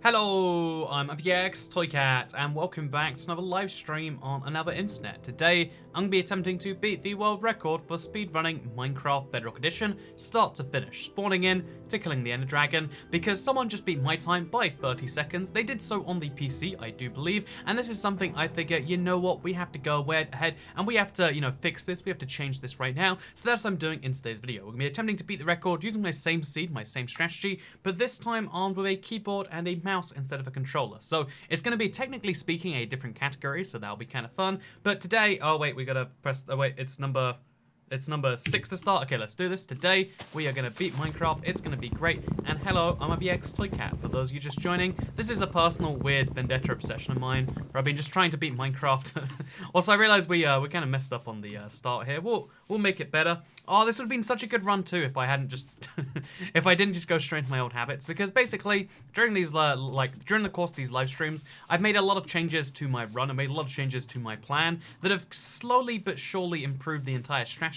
Hello, I'm Toycat, and welcome back to another live stream on another internet. Today, I'm going to be attempting to beat the world record for speedrunning Minecraft Bedrock Edition, start to finish, spawning in to killing the Ender Dragon, because someone just beat my time by 30 seconds. They did so on the PC, I do believe, and this is something I figure, you know what, we have to go ahead, and we have to, fix this, we have to change this right now, so that's what I'm doing in today's video. We're going to be attempting to beat the record using my same seed, my same strategy, but this time armed with a keyboard and a mouse instead of a controller. So it's going to be, technically speaking, a different category, so that'll be kind of fun. But today, oh wait, we gotta press, oh wait, it's number 6 to start. Okay, let's do this. Today, we are going to beat Minecraft. It's going to be great. And hello, I'm Toycat. For those of you just joining, this is a personal, weird vendetta obsession of mine, where I've been just trying to beat Minecraft. Also, I realized we kind of messed up on the start here. We'll make it better. Oh, this would have been such a good run too if I hadn't just, if I didn't just go straight into my old habits. Because basically, during these, during the course of these live streams, I've made a lot of changes to my run. I made a lot of changes to my plan that have slowly but surely improved the entire strategy.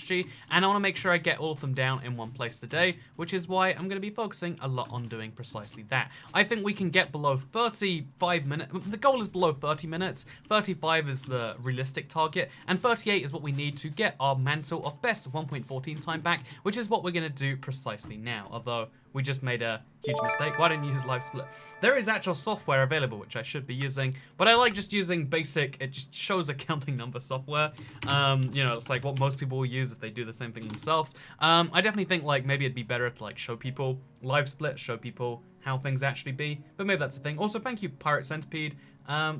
And I want to make sure I get all of them down in one place today, which is why I'm going to be focusing a lot on doing precisely that. I think we can get below 35 minutes. The goal is below 30 minutes. 35 is the realistic target, and 38 is what we need to get our mantle of best 1.14 time back, which is what we're going to do precisely now. Although we just made a huge mistake. Why didn't you use live split? There is actual software available, which I should be using, but I like just using basic, it just shows a counting number software. It's like what most people will use if they do the same thing themselves. I definitely think like maybe it'd be better to like show people live split, show people how things actually be, but maybe that's a thing. Also, thank you, Pirate Centipede,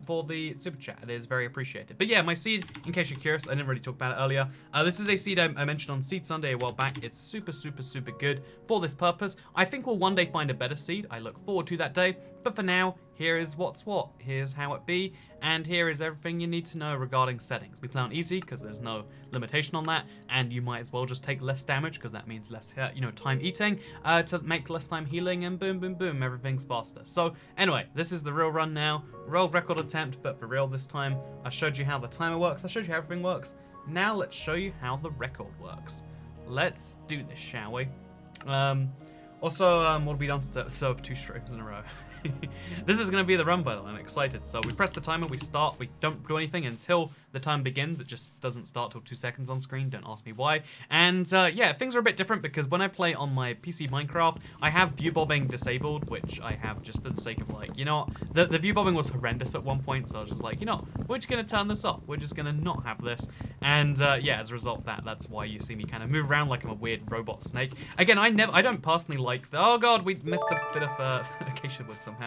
for the super chat. It is very appreciated. But yeah, my seed, in case you're curious, I didn't really talk about it earlier. This is a seed I mentioned on Seed Sunday a while back. It's super, super, super good for this purpose. I think we'll one day find a better seed. I look forward to that day. But for now, here is what's what. Here's how it be. And here is everything you need to know regarding settings. We play on easy because there's no limitation on that. And you might as well just take less damage because that means less, time eating to make less time healing, and boom, boom, boom, everything's faster. So anyway, this is the real run now. World record attempt, but for real this time. I showed you how the timer works. I showed you how everything works. Now let's show you how the record works. Let's do this, shall we? What have we done to serve 2 streams in a row? This is going to be the run, by the way. I'm excited. So we press the timer, we start, we don't do anything until the time begins. It just doesn't start till 2 seconds on screen. Don't ask me why. And yeah, things are a bit different because when I play on my PC Minecraft, I have view bobbing disabled, which I have just for the sake of like, the view bobbing was horrendous at one point. So I was just like, we're just going to turn this off. We're just going to not have this. And yeah, as a result of that, that's why you see me kind of move around like I'm a weird robot snake. Again, I don't personally like the, oh god, we missed a bit of acacia wood somehow.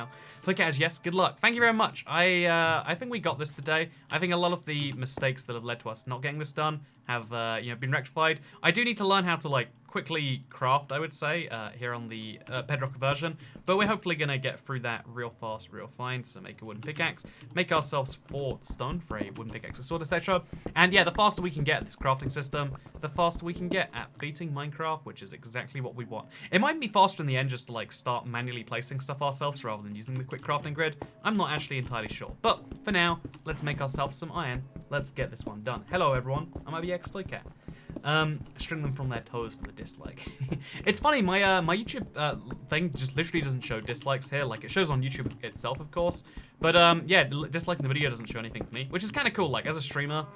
So okay, yes, good luck. Thank you very much. I think we got this today. I think a lot of the mistakes that have led to us not getting this done have been rectified. I do need to learn how to like quickly craft, I would say, here on the Bedrock version, but we're hopefully gonna get through that real fast, real fine. So make a wooden pickaxe, make ourselves 4 stone for a wooden pickaxe, a sword, etc. And yeah, the faster we can get at this crafting system, the faster we can get at beating Minecraft, which is exactly what we want. It might be faster in the end just to like start manually placing stuff ourselves rather than using the quick crafting grid. I'm not actually entirely sure, but for now, let's make ourselves some iron. Let's get this one done. Hello everyone, I'm Toycat. String them from their toes for the dislike. It's funny, my YouTube thing just literally doesn't show dislikes here. Like, it shows on YouTube itself, of course. But yeah, disliking the video doesn't show anything for me, which is kind of cool. Like, as a streamer,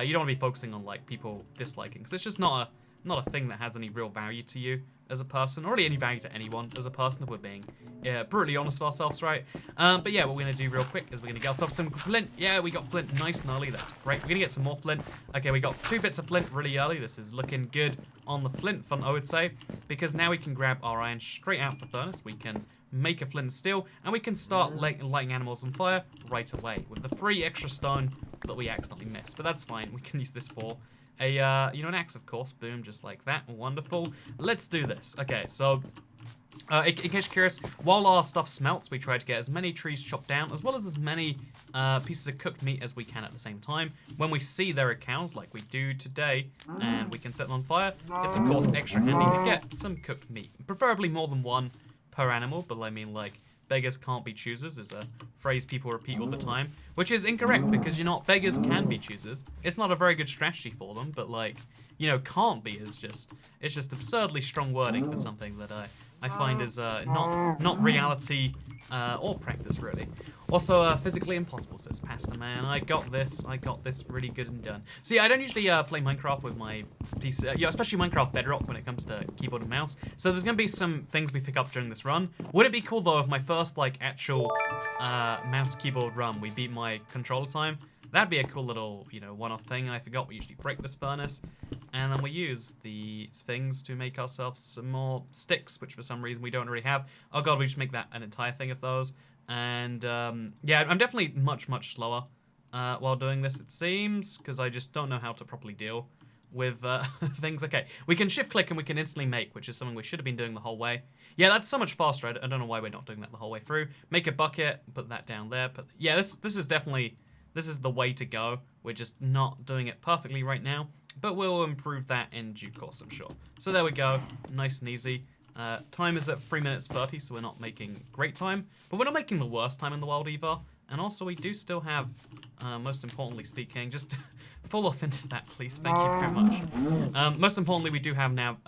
you don't want to be focusing on like people disliking, because it's just not a thing that has any real value to you as a person, or really any value to anyone as a person, if we're being brutally honest with ourselves, right? But yeah, what we're going to do real quick is we're going to get ourselves some flint. Yeah, we got flint nice and early. That's great. We're going to get some more flint. Okay, we got 2 bits of flint really early. This is looking good on the flint front, I would say, because now we can grab our iron straight out the furnace. We can make a flint and steel, and we can start lighting animals on fire right away with the 3 extra stone that we accidentally missed. But that's fine. We can use this for an axe, of course. Boom, just like that. Wonderful. Let's do this. Okay, so in case you're curious, while our stuff smelts, we try to get as many trees chopped down, as well as many pieces of cooked meat as we can at the same time. When we see there are cows, like we do today, and we can set them on fire, it's of course extra handy to get some cooked meat. Preferably more than 1 per animal, but I mean, like, beggars can't be choosers is a phrase people repeat all the time, which is incorrect because beggars can be choosers. It's not a very good strategy for them, but like, can't be is just, it's just absurdly strong wording for something that I find is not reality or practice really. Also, physically impossible, says Pastor Man. I got this really good and done. See, I don't usually play Minecraft with my PC, yeah, especially Minecraft Bedrock when it comes to keyboard and mouse. So there's gonna be some things we pick up during this run. Would it be cool though if my first like actual mouse keyboard run we beat my controller time? That'd be a cool little, you know, one-off thing. I forgot we usually break this furnace, and then we use these things to make ourselves some more sticks, which for some reason we don't already have. Oh god, we just make that an entire thing of those. And yeah, I'm definitely much slower while doing this, it seems, because I just don't know how to properly deal with things. Okay, we can shift click and we can instantly make, which is something we should have been doing the whole way. Yeah, that's so much faster. I don't know why we're not doing that the whole way through. Make a bucket, put that down there. But yeah, this is definitely, this is the way to go. We're just not doing it perfectly right now, but we'll improve that in due course, I'm sure. So there we go, nice and easy. Time is at 3 minutes 30, so we're not making great time, but we're not making the worst time in the world either. And also, we do still have, most importantly speaking, just fall off into that, please. Thank you very much. Most importantly, we do have now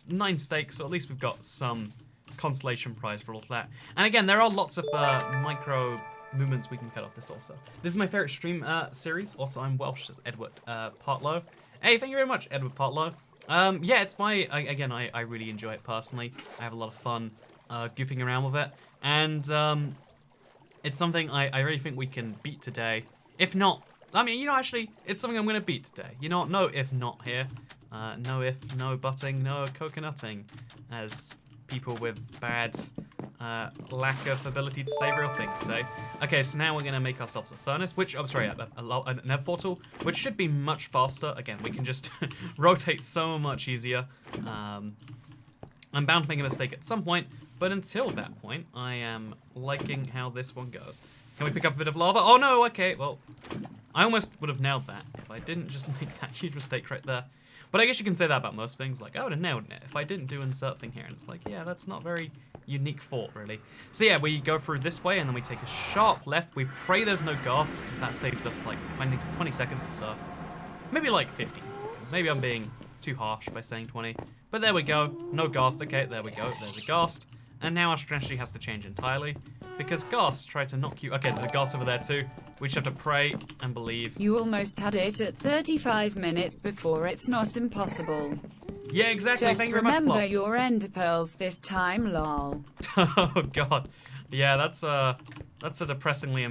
9 steaks, so at least we've got some consolation prize for all of that. And again, there are lots of micro movements we can cut off this also. This is my favorite stream series. Also, I'm Welsh, says Edward Partlow. Hey, thank you very much, Edward Partlow. Yeah, it's my, again, I really enjoy it personally. I have a lot of fun goofing around with it. And it's something I really think we can beat today. If not, I mean, you know, actually, it's something I'm going to beat today. You know, no if not here. No if, no butting, no coconutting, as people with bad lack of ability to say real things say. Okay, so now we're going to make ourselves a furnace, which, I'm sorry, a Nether Portal, which should be much faster. Again, we can just rotate so much easier. I'm bound to make a mistake at some point, but until that point, I am liking how this one goes. Can we pick up a bit of lava? Oh no, okay, well, I almost would have nailed that if I didn't just make that huge mistake right there. But I guess you can say that about most things, like, I would have nailed it if I didn't do insert thing here. And it's like, yeah, that's not very unique thought, really. So yeah, we go through this way, and then we take a sharp left. We pray there's no ghast, because that saves us like 20 seconds or so. Maybe like 15 seconds. Maybe I'm being too harsh by saying 20. But there we go. No ghast. Okay, there we go. There's a ghast. And now our strategy has to change entirely, because ghasts try to knock you. Okay, there's a ghast over there too. We just have to pray and believe. You almost had it at 35 minutes before. It's not impossible. Yeah, exactly. Just thank you very much, remember Plops. your ender pearls this time, lol. Oh god, yeah, that's a depressingly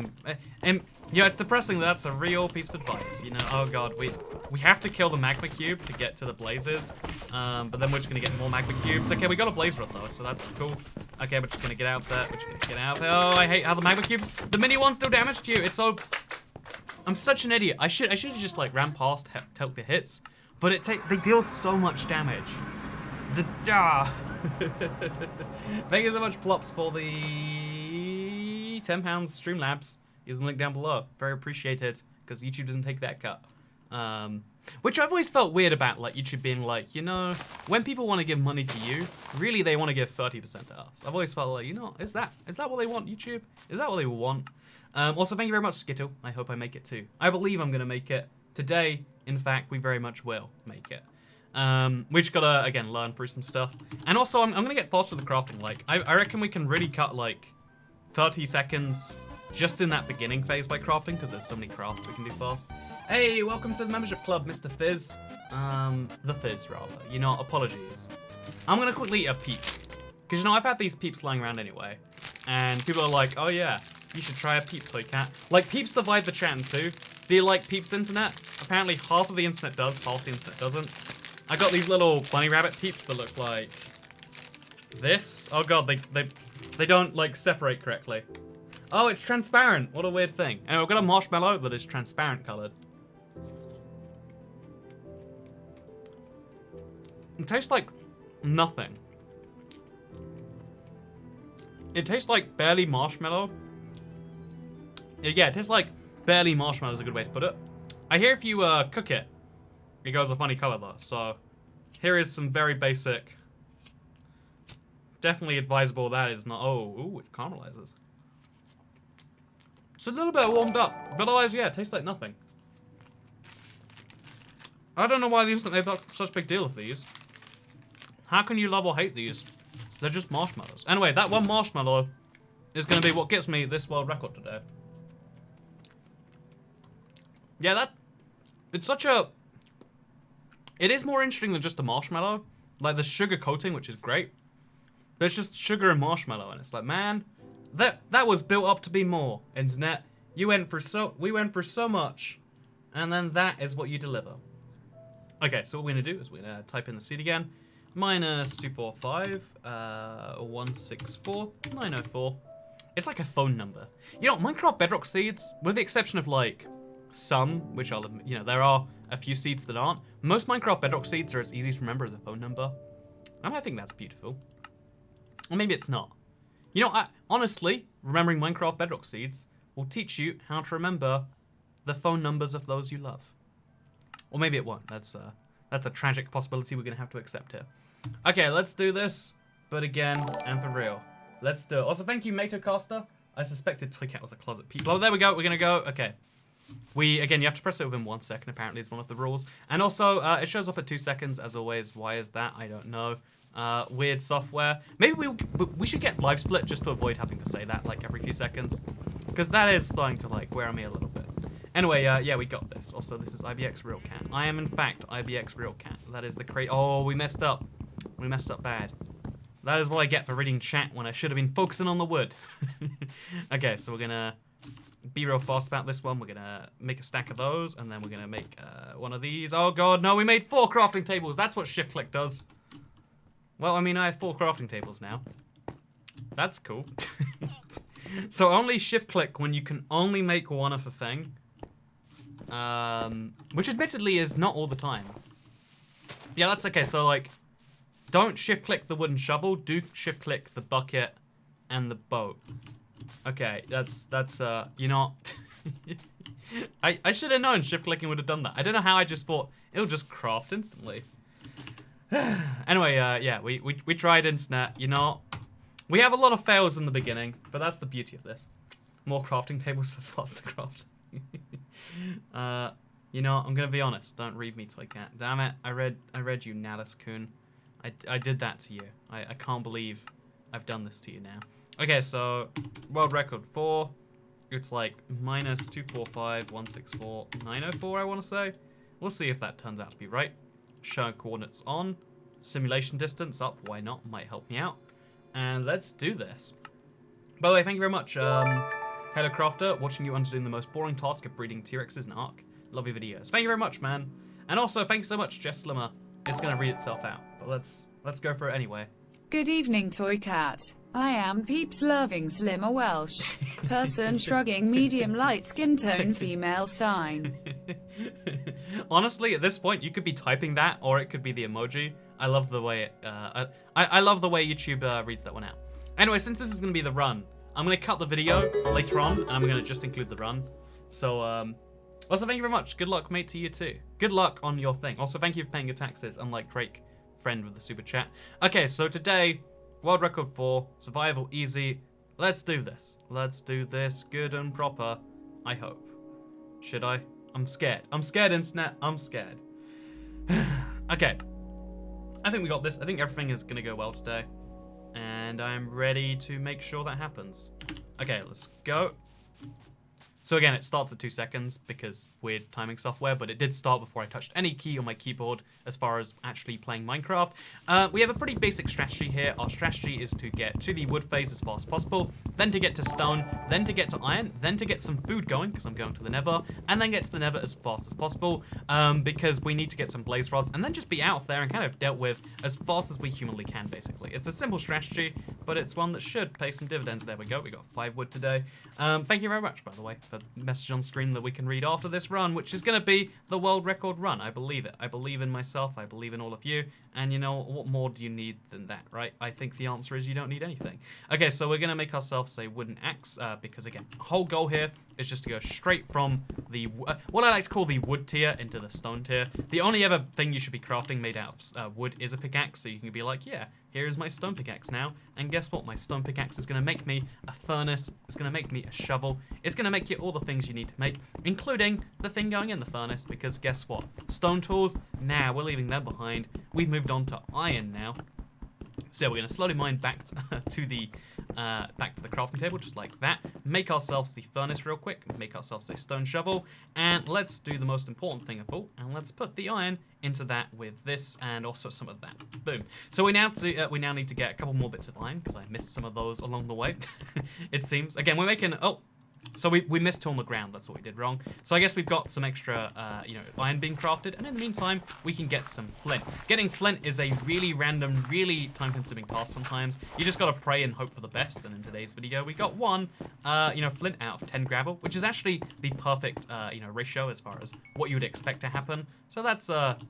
yeah, it's depressing that that's a real piece of advice. You know, oh god, we have to kill the magma cube to get to the blazes, but then we're just gonna get more magma cubes. Okay, we got a blaze rod though, so that's cool. Okay, we're just gonna get out there. We're just gonna get out there. Oh, I hate how the magma cubes, the mini ones, do damage to you. It's so. I'm such an idiot. I should have just like ran past, took the hits. But they deal so much damage. Thank you so much, Plops, for the £10 Streamlabs. Here's the link down below. Very appreciated, because YouTube doesn't take that cut. Which I've always felt weird about, like YouTube being like, you know, when people want to give money to you, really they want to give 30% to us. I've always felt like, you know, is that what they want, YouTube? Is that what they want? Also, thank you very much, Skittle. I hope I make it too. I believe I'm going to make it. Today, in fact, we very much will make it. We just gotta, again, learn through some stuff. And also, I'm gonna get faster with the crafting. Like, I reckon we can really cut, like, 30 seconds just in that beginning phase by crafting, because there's so many crafts we can do fast. Hey, welcome to the membership club, Mr. Fizz. The Fizz, rather. You know, apologies. I'm gonna quickly eat a peep. Because, you know, I've had these peeps lying around anyway. And people are like, oh yeah, you should try a peep, toy cat. Like, peeps divide the chat in two. Do you like Peeps internet? Apparently half of the internet does, half the internet doesn't. I got these little bunny rabbit peeps that look like this. Oh god, they don't like separate correctly. Oh, it's transparent. What a weird thing. Anyway, I've got a marshmallow that is transparent colored. It tastes like nothing. It tastes like barely marshmallow. Yeah, it tastes like barely marshmallow is a good way to put it. I hear if you cook it, it goes a funny color though. So here is some very basic. Definitely advisable that is not. Oh, ooh, it caramelizes. It's a little bit warmed up, but otherwise, yeah, it tastes like nothing. I don't know why the internet made such a big deal of these. How can you love or hate these? They're just marshmallows. Anyway, that one marshmallow is going to be what gets me this world record today. Yeah, it's such a... It is more interesting than just a marshmallow. Like, the sugar coating, which is great. There's just sugar and marshmallow, and it's like, man, that was built up to be more, internet. We went for so much, and then that is what you deliver. Okay, so what we're gonna do is we're gonna type in the seed again. -245 164 904. It's like a phone number. You know, Minecraft Bedrock seeds, with the exception of like some, which are, you know, there are a few seeds that aren't. Most Minecraft Bedrock seeds are as easy to remember as a phone number, and I think that's beautiful. Or maybe it's not. You know, honestly, remembering Minecraft Bedrock seeds will teach you how to remember the phone numbers of those you love. Or maybe it won't. That's a tragic possibility we're gonna have to accept here. Okay, let's do this, but again, and for real. Let's do it. Also, thank you, Matocaster. I suspected Toycat was a closet peep. Oh, there we go. We're gonna go. Okay. Again, you have to press it within 1 second, apparently, is one of the rules. And also, it shows up at 2 seconds, as always. Why is that? I don't know. Weird software. Maybe we should get live split just to avoid having to say that, like, every few seconds. Because that is starting to, like, wear on me a little bit. Anyway, yeah, we got this. Also, this is IBX Real Cat. I am, in fact, IBX Real Cat. That is the Oh, we messed up. We messed up bad. That is what I get for reading chat when I should have been focusing on the wood. Okay, so we're gonna be real fast about this one. We're gonna make a stack of those, and then we're gonna make one of these. Oh god, no, we made 4 crafting tables. That's what shift click does. Well, I mean, I have 4 crafting tables now. That's cool. So only shift click when you can only make one of a thing. Which admittedly is not all the time. Yeah, that's okay. So like, don't shift click the wooden shovel. Do shift click the bucket and the boat. Okay, that's you know, I should have known shift clicking would have done that. I don't know how I just thought it'll just craft instantly. Anyway, yeah, we tried internet. You know, we have a lot of fails in the beginning, but that's the beauty of this. More crafting tables for faster craft. You know, I'm gonna be honest. Don't read me, Toycat. Damn it! I read you, Natus-kun. I did that to you. I can't believe I've done this to you now. Okay, so world record 4. It's like -245 164 904. I want to say. We'll see if that turns out to be right. Show coordinates on. Simulation distance up. Why not? Might help me out. And let's do this. By the way, thank you very much. Hello Crafter, watching you underdoing the most boring task of breeding T-Rexes in Ark. Love your videos. Thank you very much, man. And also, thanks so much, Jess Slimmer. It's gonna read itself out, but let's go for it anyway. Good evening, Toycat. I am peeps loving slimmer Welsh. Person shrugging medium light skin tone female sign. Honestly, at this point, you could be typing that, or it could be the emoji. I love the way I love the way YouTube reads that one out. Anyway, since this is gonna be the run, I'm going to cut the video later on, and I'm going to just include the run. So, also, thank you very much. Good luck, mate, to you too. Good luck on your thing. Also, thank you for paying your taxes, unlike Drake, friend with the super chat. Okay, so today, world record 4, survival easy. Let's do this. Let's do this good and proper, I hope. Should I? I'm scared. I'm scared, internet. I'm scared. Okay. I think we got this. I think everything is going to go well today. And I'm ready to make sure that happens. Okay, let's go. So again, it starts at 2 seconds because weird timing software, but it did start before I touched any key on my keyboard as far as actually playing Minecraft. We have a pretty basic strategy here. Our strategy is to get to the wood phase as fast as possible, then to get to stone, then to get to iron, then to get some food going because I'm going to the Nether, and then get to the Nether as fast as possible because we need to get some blaze rods, and then just be out there and kind of dealt with as fast as we humanly can, basically. It's a simple strategy, but it's one that should pay some dividends. There we go. We got 5 wood today. Thank you very much, by the way, for message on screen that we can read after this run, which is going to be the world record run. I believe it. I believe in myself. I believe in all of you. And you know, what more do you need than that, right? I think the answer is you don't need anything. Okay, so we're going to make ourselves a wooden axe because, again, the whole goal here is just to go straight from the, what I like to call the wood tier into the stone tier. The only other thing you should be crafting made out of wood is a pickaxe, so you can be like, yeah, here's my stone pickaxe now. And guess what? My stone pickaxe is going to make me a furnace. It's going to make me a shovel. It's going to make you all the things you need to make, including the thing going in the furnace, because guess what? Stone tools, nah, we're leaving them behind. We've moved on to iron now. So yeah, we're going to slowly mine back to the crafting table, just like that. Make ourselves the furnace real quick. Make ourselves a stone shovel, and let's do the most important thing of all, and let's put the iron into that with this, and also some of that. Boom. So we now need to get a couple more bits of iron because I missed some of those along the way. It seems. Again, we're making So we missed two on the ground, that's what we did wrong. So I guess we've got some extra, iron being crafted, and in the meantime, we can get some flint. Getting flint is a really random, really time-consuming task sometimes. You just gotta pray and hope for the best, and in today's video, we got one, flint out of 10 gravel, which is actually the perfect, ratio as far as what you would expect to happen. So that's,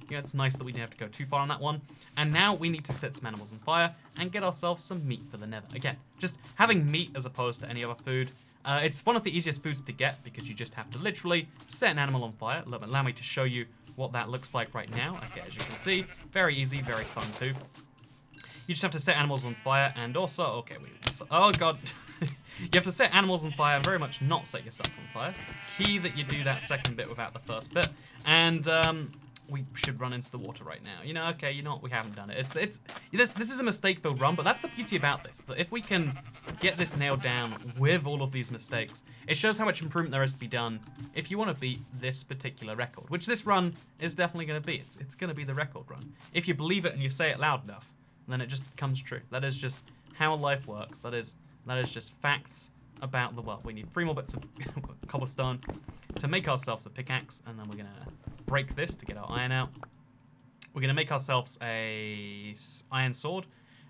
it's nice that we didn't have to go too far on that one. And now we need to set some animals on fire and get ourselves some meat for the nether. Again, just having meat as opposed to any other food. It's one of the easiest foods to get because you just have to literally set an animal on fire. Allow me to show you what that looks like right now. Okay, as you can see, very easy, very fun too. You just have to set animals on fire and also, oh god. You have to set animals on fire and very much not set yourself on fire. Key that you do that second bit without the first bit. And, we should run into the water right now. Okay, we haven't done it. This is a mistake-filled run, but that's the beauty about this. That if we can get this nailed down with all of these mistakes, it shows how much improvement there is to be done if you want to beat this particular record, which this run is definitely going to be. It's going to be the record run. If you believe it and you say it loud enough, then it just becomes true. That is just how life works. That is just facts about the world. We need 3 more bits of cobblestone to make ourselves a pickaxe, and then we're going to break this to get our iron out. We're going to make ourselves a iron sword.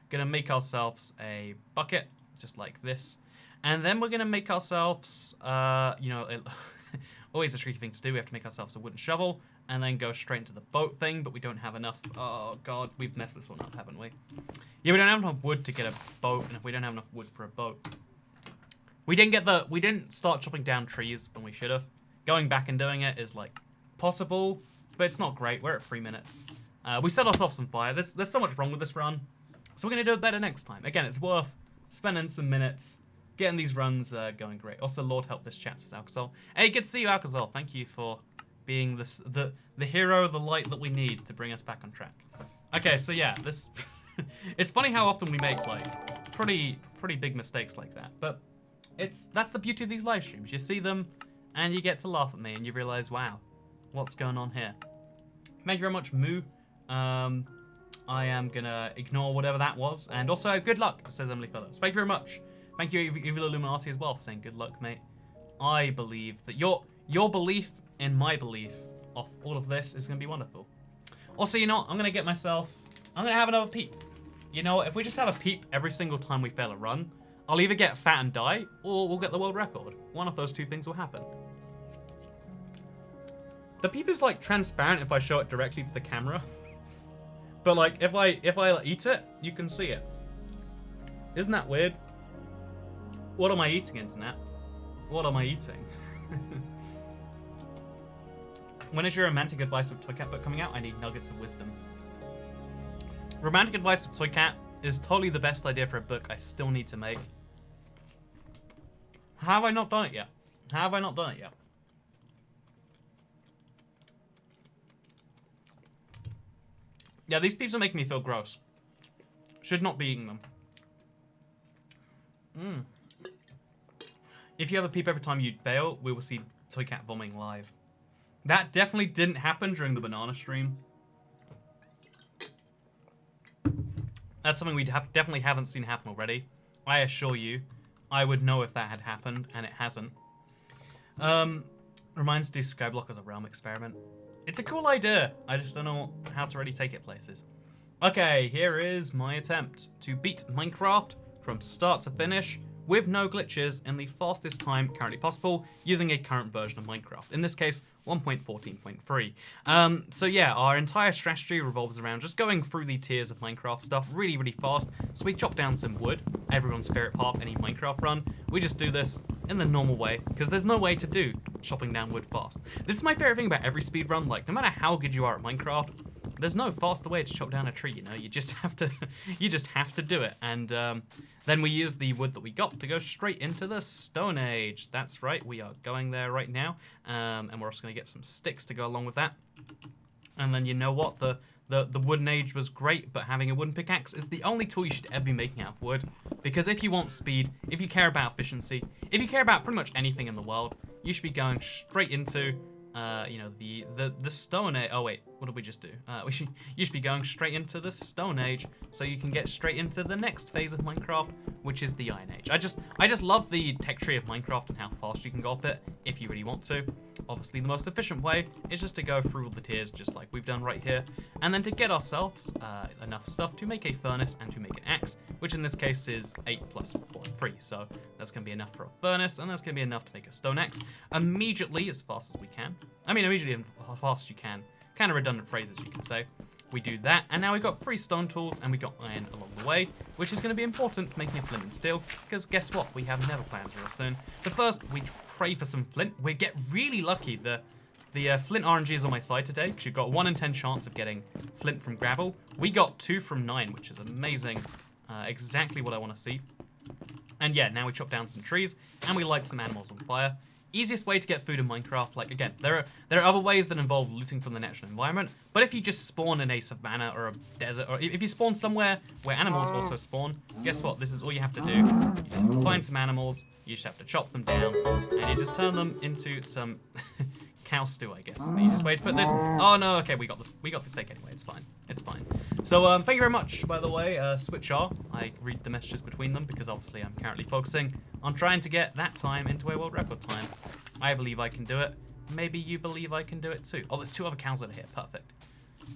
Going to make ourselves a bucket, just like this. And then we're going to make ourselves, always a tricky thing to do. We have to make ourselves a wooden shovel and then go straight into the boat thing, but we don't have enough. Oh, God, we've messed this one up, haven't we? Yeah, we don't have enough wood to get a boat, and if we don't have enough wood for a boat, we didn't start chopping down trees when we should have. Going back and doing it is, possible, but it's not great. We're at 3 minutes. We set ourselves on fire. There's so much wrong with this run, so we're going to do it better next time. Again, it's worth spending some minutes getting these runs going great. Also, Lord help this chat, says Alcazar. Hey, good to see you, Alcazar. Thank you for being the hero, the light that we need to bring us back on track. Okay, so yeah, this... It's funny how often we make, pretty big mistakes like that, but that's the beauty of these live streams. You see them, and you get to laugh at me, and you realize, wow, what's going on here? Thank you very much, Moo. I am gonna ignore whatever that was, and also good luck, says Emily Fellows. Thank you very much. Thank you, Evil Illuminati, as well, for saying good luck, mate. I believe that your belief in my belief of all of this is gonna be wonderful. Also, I'm gonna have another peep. If we just have a peep every single time we fail a run, I'll either get fat and die, or we'll get the world record. One of those two things will happen. The peep is transparent if I show it directly to the camera. But if I eat it, you can see it. Isn't that weird? What am I eating, internet? What am I eating? When is your romantic advice of Toy Cat book coming out? I need nuggets of wisdom. Romantic advice of Toy Cat is totally the best idea for a book I still need to make. How have I not done it yet? How have I not done it yet? Yeah, these peeps are making me feel gross. Should not be eating them. If you have a peep every time you fail, we will see Toy Cat vomiting live. That definitely didn't happen during the banana stream. That's something we definitely haven't seen happen already. I assure you, I would know if that had happened, and it hasn't. Reminds to do Skyblock as a realm experiment. It's a cool idea. I just don't know how to really take it places. Okay, here is my attempt to beat Minecraft from start to finish with no glitches in the fastest time currently possible using a current version of Minecraft. In this case, 1.14.3. So yeah, our entire strategy revolves around just going through the tiers of Minecraft stuff really, really fast. So we chop down some wood, everyone's favorite part of any Minecraft run. We just do this in the normal way, because there's no way to do chopping down wood fast. This is my favorite thing about every speedrun. No matter how good you are at Minecraft, there's no faster way to chop down a tree, you just have to do it. And then we use the wood that we got to go straight into the Stone Age. That's right, we are going there right now. And we're also going to get some sticks to go along with that. And then you know what? The the wooden age was great, but having a wooden pickaxe is the only tool you should ever be making out of wood. Because if you want speed, if you care about efficiency, if you care about pretty much anything in the world, you should be going straight into, you know, the Stone Age. Oh wait, what did we just do? You should be going straight into the Stone Age, so you can get straight into the next phase of Minecraft, which is the Iron Age. I just love the tech tree of Minecraft and how fast you can go up it if you really want to. Obviously, the most efficient way is just to go through all the tiers, just like we've done right here, and then to get ourselves enough stuff to make a furnace and to make an axe, which in this case is 8 plus 3. So that's going to be enough for a furnace, and that's going to be enough to make a stone axe immediately, as fast as we can. I mean, immediately as fast as you can. Kind of redundant phrases, you can say. We do that, and now we've got 3 stone tools, and we got iron along the way, which is going to be important for making a flint and steel, because guess what? We have Nether plans real soon. But first, we pray for some flint. We get really lucky. The flint RNG is on my side today, because you've got 1 in 10 chance of getting flint from gravel. We got 2 from 9, which is amazing. Exactly what I want to see. And yeah, now we chop down some trees, and we light some animals on fire. Easiest way to get food in Minecraft, like again, there are other ways that involve looting from the natural environment, but if you just spawn in a savanna or a desert, or if you spawn somewhere where animals also spawn, guess what? This is all you have to do. You just find some animals, you just have to chop them down, and you just turn them into some cow stew, I guess is the easiest way to put this. Oh no, okay, we got the steak anyway, it's fine. It's fine. So thank you very much, by the way, Switch R. I read the messages between them because obviously I'm currently focusing on trying to get that time into a world record time. I believe I can do it. Maybe you believe I can do it too. Oh, there's 2 other cows over here, perfect.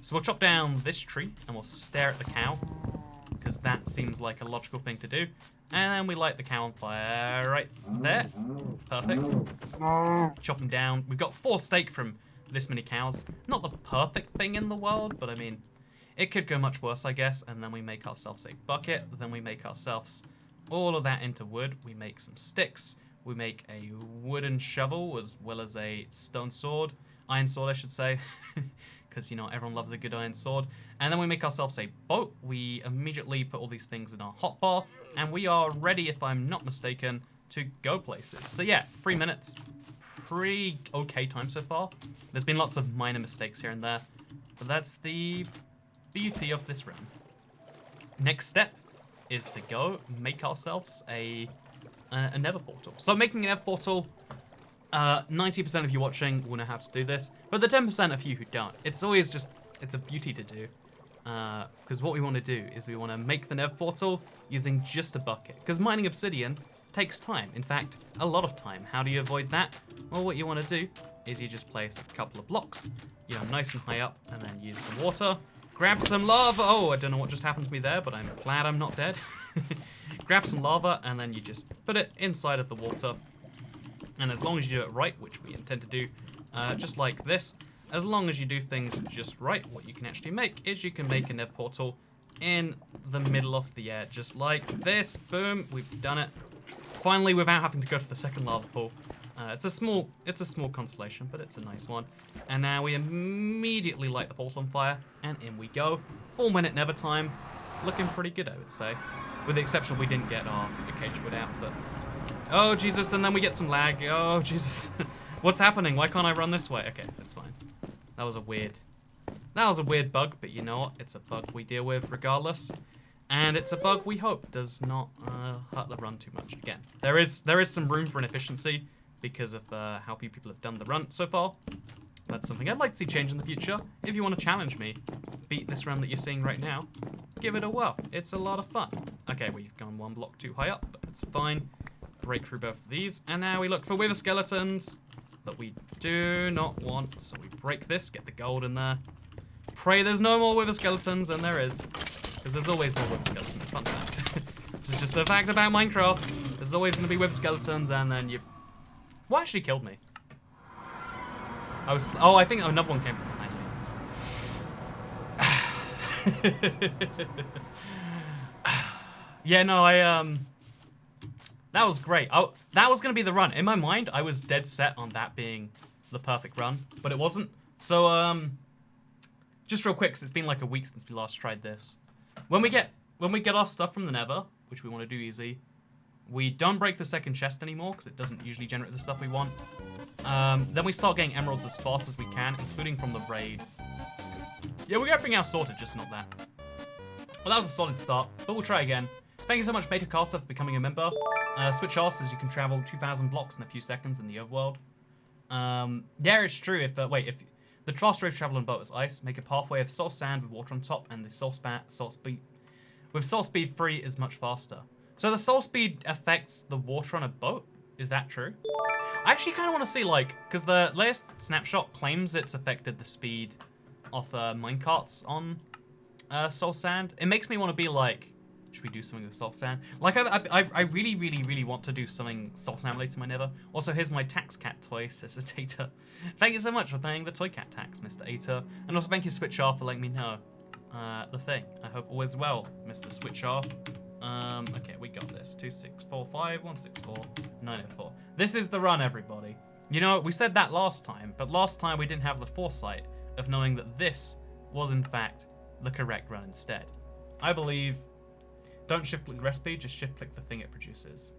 So we'll chop down this tree and we'll stare at the cow because that seems like a logical thing to do. And then we light the cow on fire right there. Perfect. Chop them down. We've got 4 steak from this many cows. Not the perfect thing in the world, but I mean, it could go much worse, I guess. And then we make ourselves a bucket. Then we make ourselves all of that into wood. We make some sticks. We make a wooden shovel as well as a stone sword. Iron sword, I should say. Because, you know, everyone loves a good iron sword. And then we make ourselves a boat. We immediately put all these things in our hotbar. And we are ready, if I'm not mistaken, to go places. So yeah, 3 minutes. Pretty okay time so far. There's been lots of minor mistakes here and there. But that's the beauty of this run. Next step is to go make ourselves a Nether Portal. So making a Nether Portal, 90% of you watching will know how to do this, but the 10% of you who don't, it's always just, it's a beauty to do. Because what we want to do is we want to make the Nether Portal using just a bucket. Because mining obsidian takes time. In fact, a lot of time. How do you avoid that? Well, what you want to do is you just place a couple of blocks, you know, nice and high up, and then use some water. Grab some lava. Oh, I don't know what just happened to me there, but I'm glad I'm not dead. Grab some lava, and then you just put it inside of the water. And as long as you do it right, which we intend to do just like this, as long as you do things just right, what you can actually make is you can make a Nether Portal in the middle of the air, just like this. Boom, we've done it. Finally, without having to go to the second lava pool. It's a small consolation, but it's a nice one. And now we immediately light the portal on fire, and in we go. 4-minute Nether time, looking pretty good, I would say. With the exception we didn't get our cage wood out, but... Oh, Jesus, and then we get some lag. Oh, Jesus. What's happening? Why can't I run this way? Okay, that's fine. That was a weird bug, but you know what? It's a bug we deal with regardless. And it's a bug we hope does not hurt the run too much. Again, there is some room for inefficiency because of how few people have done the run so far. That's something I'd like to see change in the future. If you want to challenge me, beat this run that you're seeing right now, give it a whirl. It's a lot of fun. Okay, we've gone 1 block too high up, but it's fine. Break through both of these, and now we look for wither skeletons that we do not want. So we break this, get the gold in there. Pray there's no more wither skeletons, and there is. Because there's always more wither skeletons. Fun fact. This is just a fact about Minecraft. There's always going to be wither skeletons, and then you... What actually killed me? Oh, I think another one came from behind me. Yeah, no, that was great. Oh, that was going to be the run. In my mind, I was dead set on that being the perfect run, but it wasn't. So, just real quick, 'cause it's been like a week since we last tried this. When we get our stuff from the Nether, which we want to do easy, we don't break the second chest anymore because it doesn't usually generate the stuff we want. Then we start getting emeralds as fast as we can, including from the raid. Yeah, we got everything else sorted, just not that. Well, that was a solid start, but we'll try again. Thank you so much, Beta Caster, for becoming a member. Switch off says you can travel 2,000 blocks in a few seconds in the overworld. Yeah, it's true. If the fast rate travel on boat is ice, make a pathway of soul sand with water on top, and the soul speed 3 is much faster. So the soul speed affects the water on a boat. Is that true? I actually kind of want to see, like, because the latest snapshot claims it's affected the speed of minecarts on soul sand. It makes me want to be like, should we do something with soul sand? Like, I really, really, really want to do something soul sand related to my Nether. Also, here's my tax cat toy, says the Tater. Thank you so much for paying the toy cat tax, Mr. Ater. And also thank you, Switchar, for letting me know the thing. I hope all is well, Mr. Switchar. Okay, we got this. 2645 164 904. This is the run, everybody. You know, we said that last time, but last time we didn't have the foresight of knowing that this was, in fact, the correct run instead. I believe... Don't shift-click the recipe, just shift-click the thing it produces.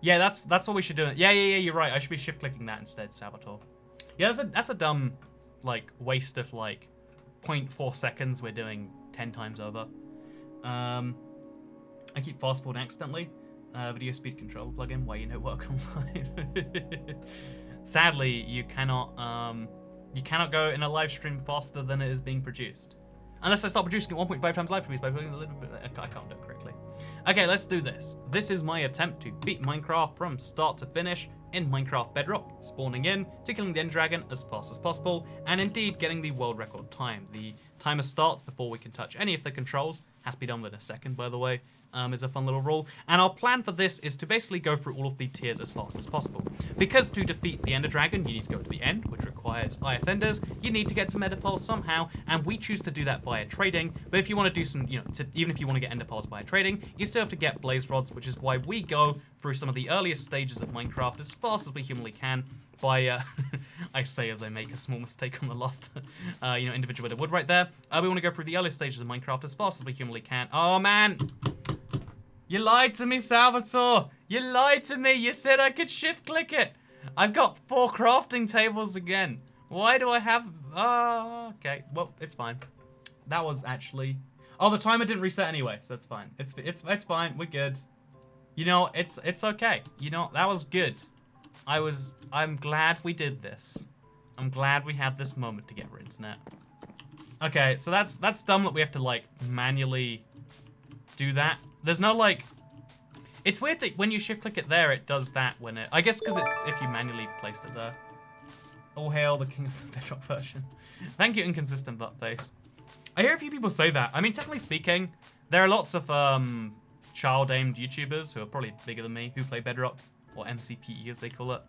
Yeah, that's what we should do. Yeah, you're right. I should be shift-clicking that instead, Salvatore. Yeah, that's a dumb, like, waste of, like, 0.4 seconds we're doing 10 times over. I keep fast-forwarding accidentally. Video speed control plugin, why you know work online. Sadly, you cannot go in a live stream faster than it is being produced. Unless I start producing it 1.5 times live streams by putting a little bit... I can't do it correctly. Okay, let's do this. This is my attempt to beat Minecraft from start to finish in Minecraft Bedrock, spawning in, to killing the End Dragon as fast as possible, and indeed getting the world record time. The timer starts before we can touch any of the controls. Has to be done within a second, by the way. Is a fun little rule. And our plan for this is to basically go through all of the tiers as fast as possible. Because to defeat the Ender Dragon, you need to go to the end, which requires IF Enders. You need to get some Ender Pearls somehow, and we choose to do that via trading. But if you want to do some, you know, even if you want to get Ender Pearls via trading, you still have to get Blaze Rods, which is why we go through some of the earliest stages of Minecraft as fast as we humanly can. By, I say as I make a small mistake on the last, individual bit of wood right there. We want to go through the earliest stages of Minecraft as fast as we humanly can. Oh, man! You lied to me, Salvatore! You lied to me! You said I could shift-click it! I've got 4 crafting tables again. Why do I have... Oh, okay. Well, it's fine. That was actually... Oh, the timer didn't reset anyway, so it's fine. It's fine. We're good. You know, it's okay. You know, that was good. I'm glad we did this. I'm glad we had this moment together, internet. Okay, so that's dumb that we have to, like, manually do that. There's no, like... It's weird that when you shift-click it there, it does that when it... I guess because it's if you manually placed it there. All hail the king of the Bedrock version. Thank you, inconsistent buttface. I hear a few people say that. I mean, technically speaking, there are lots of child-aimed YouTubers who are probably bigger than me who play Bedrock. Or MCPE as they call it.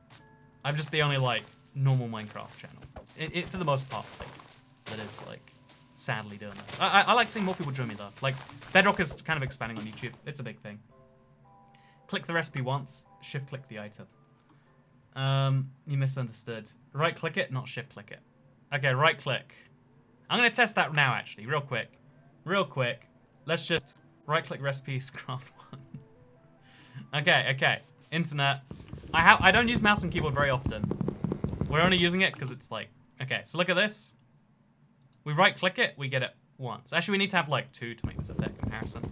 I'm just the only, like, normal Minecraft channel. For the most part, like, that is, like, sadly doing that. I like seeing more people join me, though. Like, Bedrock is kind of expanding on YouTube. It's a big thing. Click the recipe once, shift-click the item. You misunderstood. Right-click it, not shift-click it. Okay, right-click. I'm going to test that now, actually, real quick. Real quick. Let's just right-click recipes, craft one. Okay. Internet. I don't use mouse and keyboard very often. We're only using it because it's like... Okay, so look at this. We right-click it, we get it once. Actually, we need to have like 2 to make this a fair comparison.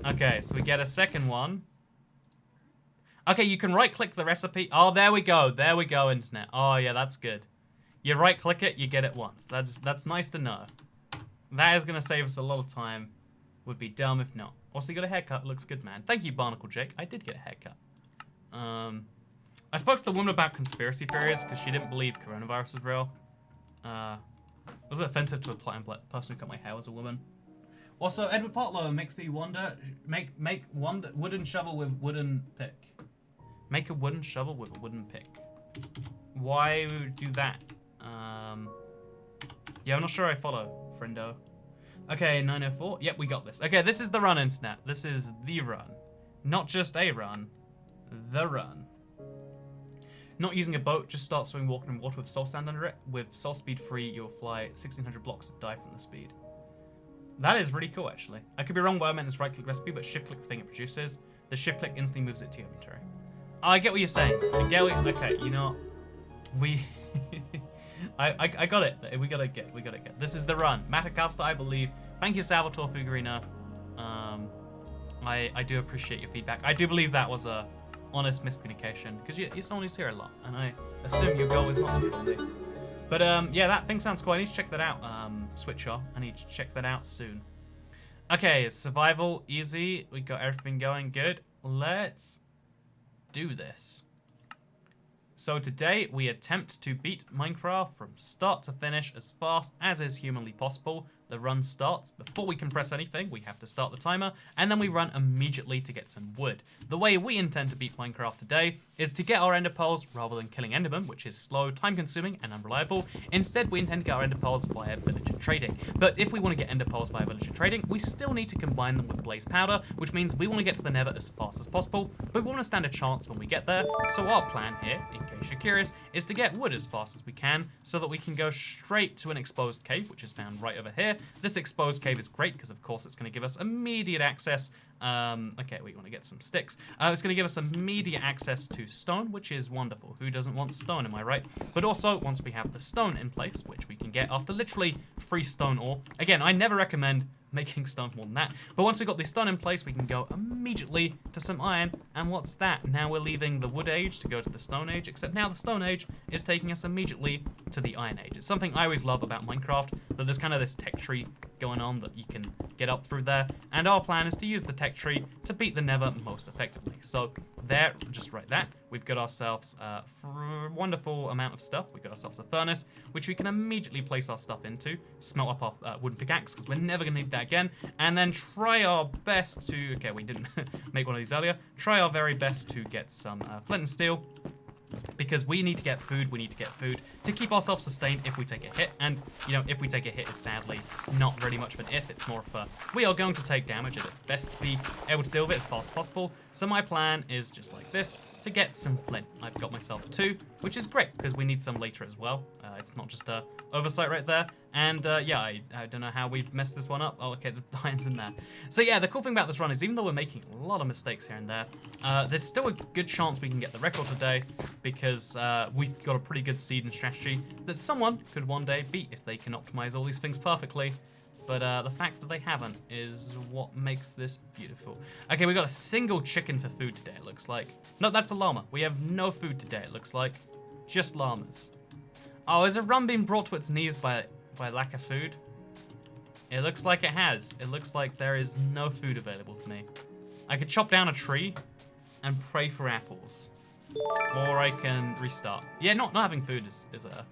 Okay, so we get a second one. Okay, you can right-click the recipe. Oh, there we go. There we go, internet. Oh, yeah, that's good. You right-click it, you get it once. That's nice to know. That is going to save us a lot of time. Would be dumb if not. Also, you got a haircut. Looks good, man. Thank you, Barnacle Jake. I did get a haircut. I spoke to the woman about conspiracy theories because she didn't believe coronavirus was real. Was it offensive to a person who cut my hair was a woman? Also, Edward Potlow makes me wonder. Make wooden shovel with wooden pick. Make a wooden shovel with a wooden pick. Why would we do that? Yeah, I'm not sure I follow, friendo. Okay, 904. Yep, we got this. Okay, this is the run, internet. This is the run. Not just a run. The run. Not using a boat, just start swimming, walking in water with soul sand under it. With soul speed 3, you'll fly 1600 blocks and die from the speed. That is really cool, actually. I could be wrong, but I meant this right-click recipe, but shift-click the thing it produces. The shift-click instantly moves it to your inventory. I get what you're saying. I get what... Okay, you know what? I got it. We gotta get. This is the run. Matacasta, I believe. Thank you, Salvatore Fugurina. I do appreciate your feedback. I do believe that was a honest miscommunication because you're someone who's here a lot, and I assume your goal is not to kill me. But yeah, that thing sounds cool. I need to check that out. Switcher. I need to check that out soon. Okay, survival easy. We got everything going good. Let's do this. So today we attempt to beat Minecraft from start to finish as fast as is humanly possible. The run starts before we can press anything. We have to start the timer, and then we run immediately to get some wood. The way we intend to beat Minecraft today is to get our ender pearls rather than killing endermen, which is slow, time-consuming, and unreliable. Instead, we intend to get our ender pearls via villager trading. But if we want to get ender pearls via villager trading, we still need to combine them with blaze powder, which means we want to get to the Nether as fast as possible, but we want to stand a chance when we get there. So our plan here, in case you're curious, is to get wood as fast as we can so that we can go straight to an exposed cave, which is found right over here. This exposed cave is great because, of course, it's going to give us immediate access. Okay, we want to get some sticks. It's going to give us immediate access to stone, which is wonderful. Who doesn't want stone, am I right? But also, once we have the stone in place, which we can get after literally free stone ore. Again, I never recommend making stone more than that. But once we've got the stone in place, we can go immediately to some iron. And what's that? Now we're leaving the wood age to go to the stone age, except now the stone age is taking us immediately to the iron age. It's something I always love about Minecraft, that there's kind of this tech tree going on that you can get up through there. And our plan is to use the tech tree to beat the Nether most effectively. So there, just right there, we've got ourselves a wonderful amount of stuff. We've got ourselves a furnace, which we can immediately place our stuff into, smelt up our wooden pickaxe, because we're never going to need that again, and then try our best to, okay, we didn't make one of these earlier, try our very best to get some flint and steel, because we need to get food, to keep ourselves sustained if we take a hit. And, you know, if we take a hit is sadly not really much of an if, it's more of a, we are going to take damage, and it's best to be able to deal with it as fast as possible. So my plan is just like this, to get some flint. I've got myself 2, which is great, because we need some later as well. It's not just a oversight right there. And yeah, I don't know how we've messed this one up. Oh, okay, the iron's in there. So yeah, the cool thing about this run is even though we're making a lot of mistakes here and there, there's still a good chance we can get the record today, because we've got a pretty good seed and strategy that someone could one day beat if they can optimize all these things perfectly. But the fact that they haven't is what makes this beautiful. Okay, we got a single chicken for food today, it looks like. No, that's a llama. We have no food today, it looks like. Just llamas. Oh, is a run being brought to its knees by lack of food? It looks like it has. It looks like there is no food available for me. I could chop down a tree and pray for apples. Or I can restart. Yeah, not having food is it's a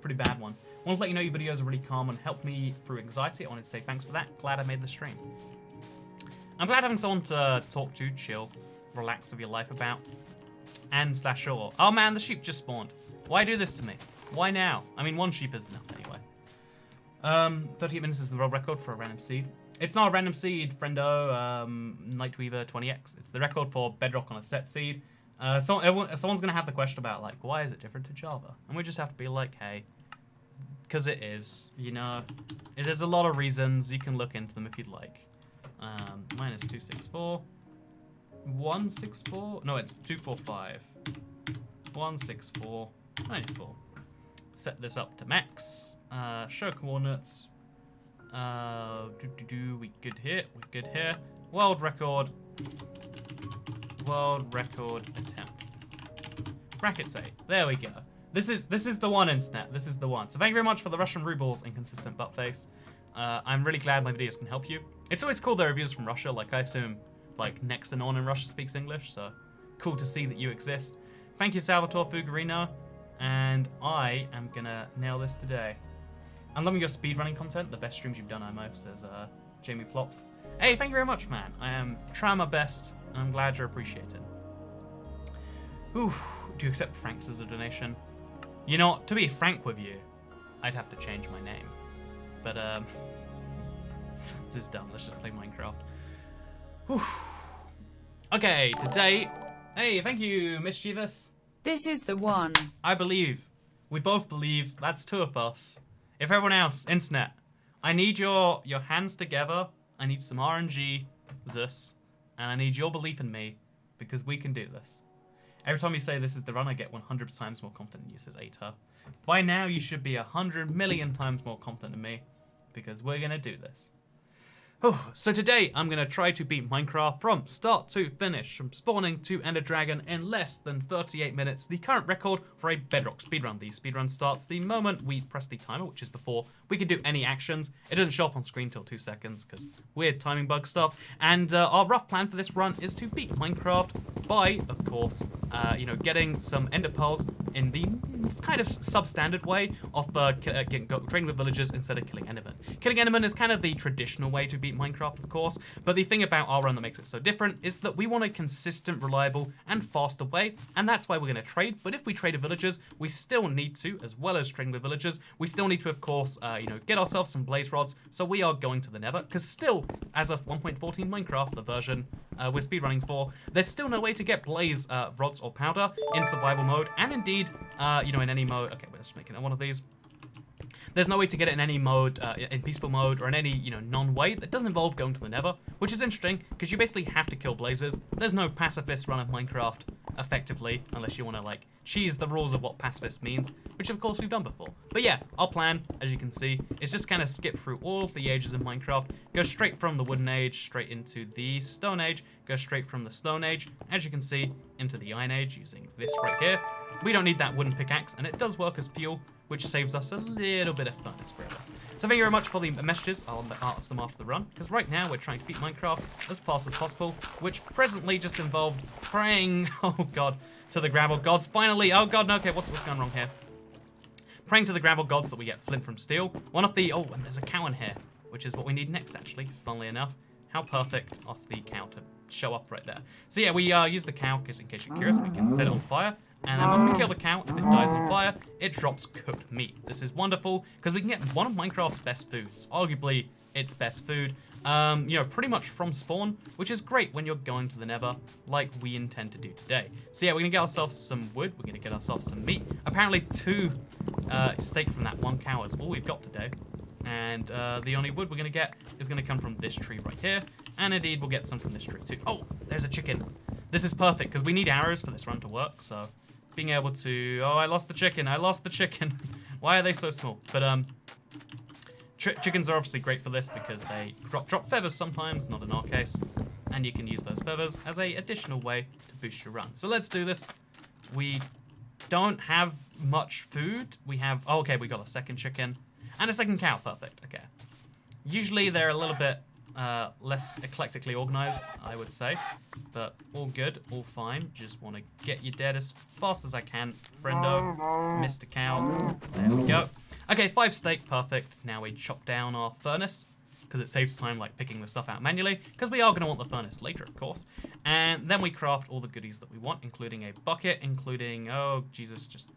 pretty bad one. I want to let you know your videos are really calm and help me through anxiety. I wanted to say thanks for that. Glad I made the stream. I'm glad having someone to talk to, chill, relax with your life about, and slash all. Oh man, the sheep just spawned. Why do this to me? Why now? I mean, one sheep is enough anyway. 38 minutes is the world record for a random seed. It's not a random seed, friendo. Nightweaver 20x. It's the record for Bedrock on a set seed. Someone's gonna have the question about like, why is it different to Java? And we just have to be like, hey, because it is, you know. There's a lot of reasons. You can look into them if you'd like. Minus 264. 164. No, it's 245. 164. 94. Set this up to max. Show coordinates. We good here. We good here. World record. World record attempt. Brackets 8. There we go. This is the one, internet. This is the one. So thank you very much for the Russian rubles and consistent butt face. I'm really glad my videos can help you. It's always cool there are reviews from Russia. Like I assume, like next to no one in Russia speaks English. So cool to see that you exist. Thank you, Salvatore Fugurino. And I am gonna nail this today. I'm loving your speedrunning content. The best streams you've done, Imo, says Jamie Plops. Hey, thank you very much, man. I am trying my best, and I'm glad you're appreciated. Ooh, do you accept francs as a donation? You know, to be frank with you, I'd have to change my name. But, this is dumb. Let's just play Minecraft. Whew. Okay, today... Hey, thank you, Mischievous. This is the one. I believe. We both believe. That's 2 of us. If everyone else, internet, I need your hands together. I need some RNG, and I need your belief in me, because we can do this. Every time you say this is the run, I get 100 times more confident you said ATER. By now, you should be 100 million times more confident than me, because we're going to do this. So today, I'm going to try to beat Minecraft from start to finish, from spawning to Ender Dragon in less than 38 minutes, the current record for a Bedrock speedrun. The speedrun starts the moment we press the timer, which is before we can do any actions. It doesn't show up on screen till 2 seconds, because weird timing bug stuff. And our rough plan for this run is to beat Minecraft by, of course, getting some Ender Pearls in the kind of substandard way of trading with villagers instead of killing Endermen. Killing Endermen is kind of the traditional way to beat Minecraft, of course, but the thing about our run that makes it so different is that we want a consistent, reliable, and faster way, and that's why we're going to trade. But if we trade with villagers, we still need to, as well as trading with villagers, we still need to, of course, get ourselves some blaze rods. So we are going to the Nether, because still, as of 1.14 Minecraft, the version we're speedrunning for, there's still no way to get blaze rods or powder in survival mode, and indeed, in any mode. Okay, we're just making one of these. There's no way to get it in any mode, in peaceful mode, or in any, non-way that doesn't involve going to the Nether, which is interesting, because you basically have to kill blazes. There's no pacifist run of Minecraft, effectively, unless you want to, cheese the rules of what pacifist means, which, of course, we've done before. But yeah, our plan, as you can see, is just kind of skip through all of the ages of Minecraft, go straight from the Wooden Age, straight into the Stone Age, go straight from the Stone Age, as you can see, into the Iron Age, using this right here. We don't need that wooden pickaxe, and it does work as fuel, which saves us a little bit of furnace for us. So thank you very much for the messages. I'll answer them after the run, because right now we're trying to beat Minecraft as fast as possible, which presently just involves praying, oh god, to the gravel gods. Finally, oh god, no, okay, what's going wrong here? Praying to the gravel gods that we get flint from steel. One of the, and there's a cow in here, which is what we need next, actually, funnily enough. How perfect of the cow to show up right there. So yeah, we use the cow, because in case you're curious, we can set it on fire. And then once we kill the cow, if it dies on fire, it drops cooked meat. This is wonderful, because we can get one of Minecraft's best foods. Arguably, its best food. Pretty much from spawn, which is great when you're going to the Nether, like we intend to do today. So yeah, we're going to get ourselves some wood. We're going to get ourselves some meat. Apparently 2 steak from that one cow is all we've got today. And the only wood we're going to get is going to come from this tree right here. And indeed, we'll get some from this tree too. Oh, there's a chicken. This is perfect, because we need arrows for this run to work, so being able to... Oh, I lost the chicken. I lost the chicken. Why are they so small? But, chickens are obviously great for this because they drop feathers sometimes, not in our case. And you can use those feathers as a additional way to boost your run. So let's do this. We don't have much food. We have... Oh, okay, we got a second chicken. And a second cow. Perfect. Okay. Usually they're a little bit less eclectically organized, I would say. But all good, all fine. Just want to get you dead as fast as I can, friendo. Mr. Cow. There we go. Okay, 5 steak. Perfect. Now we chop down our furnace, because it saves time picking the stuff out manually, because we are going to want the furnace later, of course. And then we craft all the goodies that we want, including a bucket, including, oh Jesus, just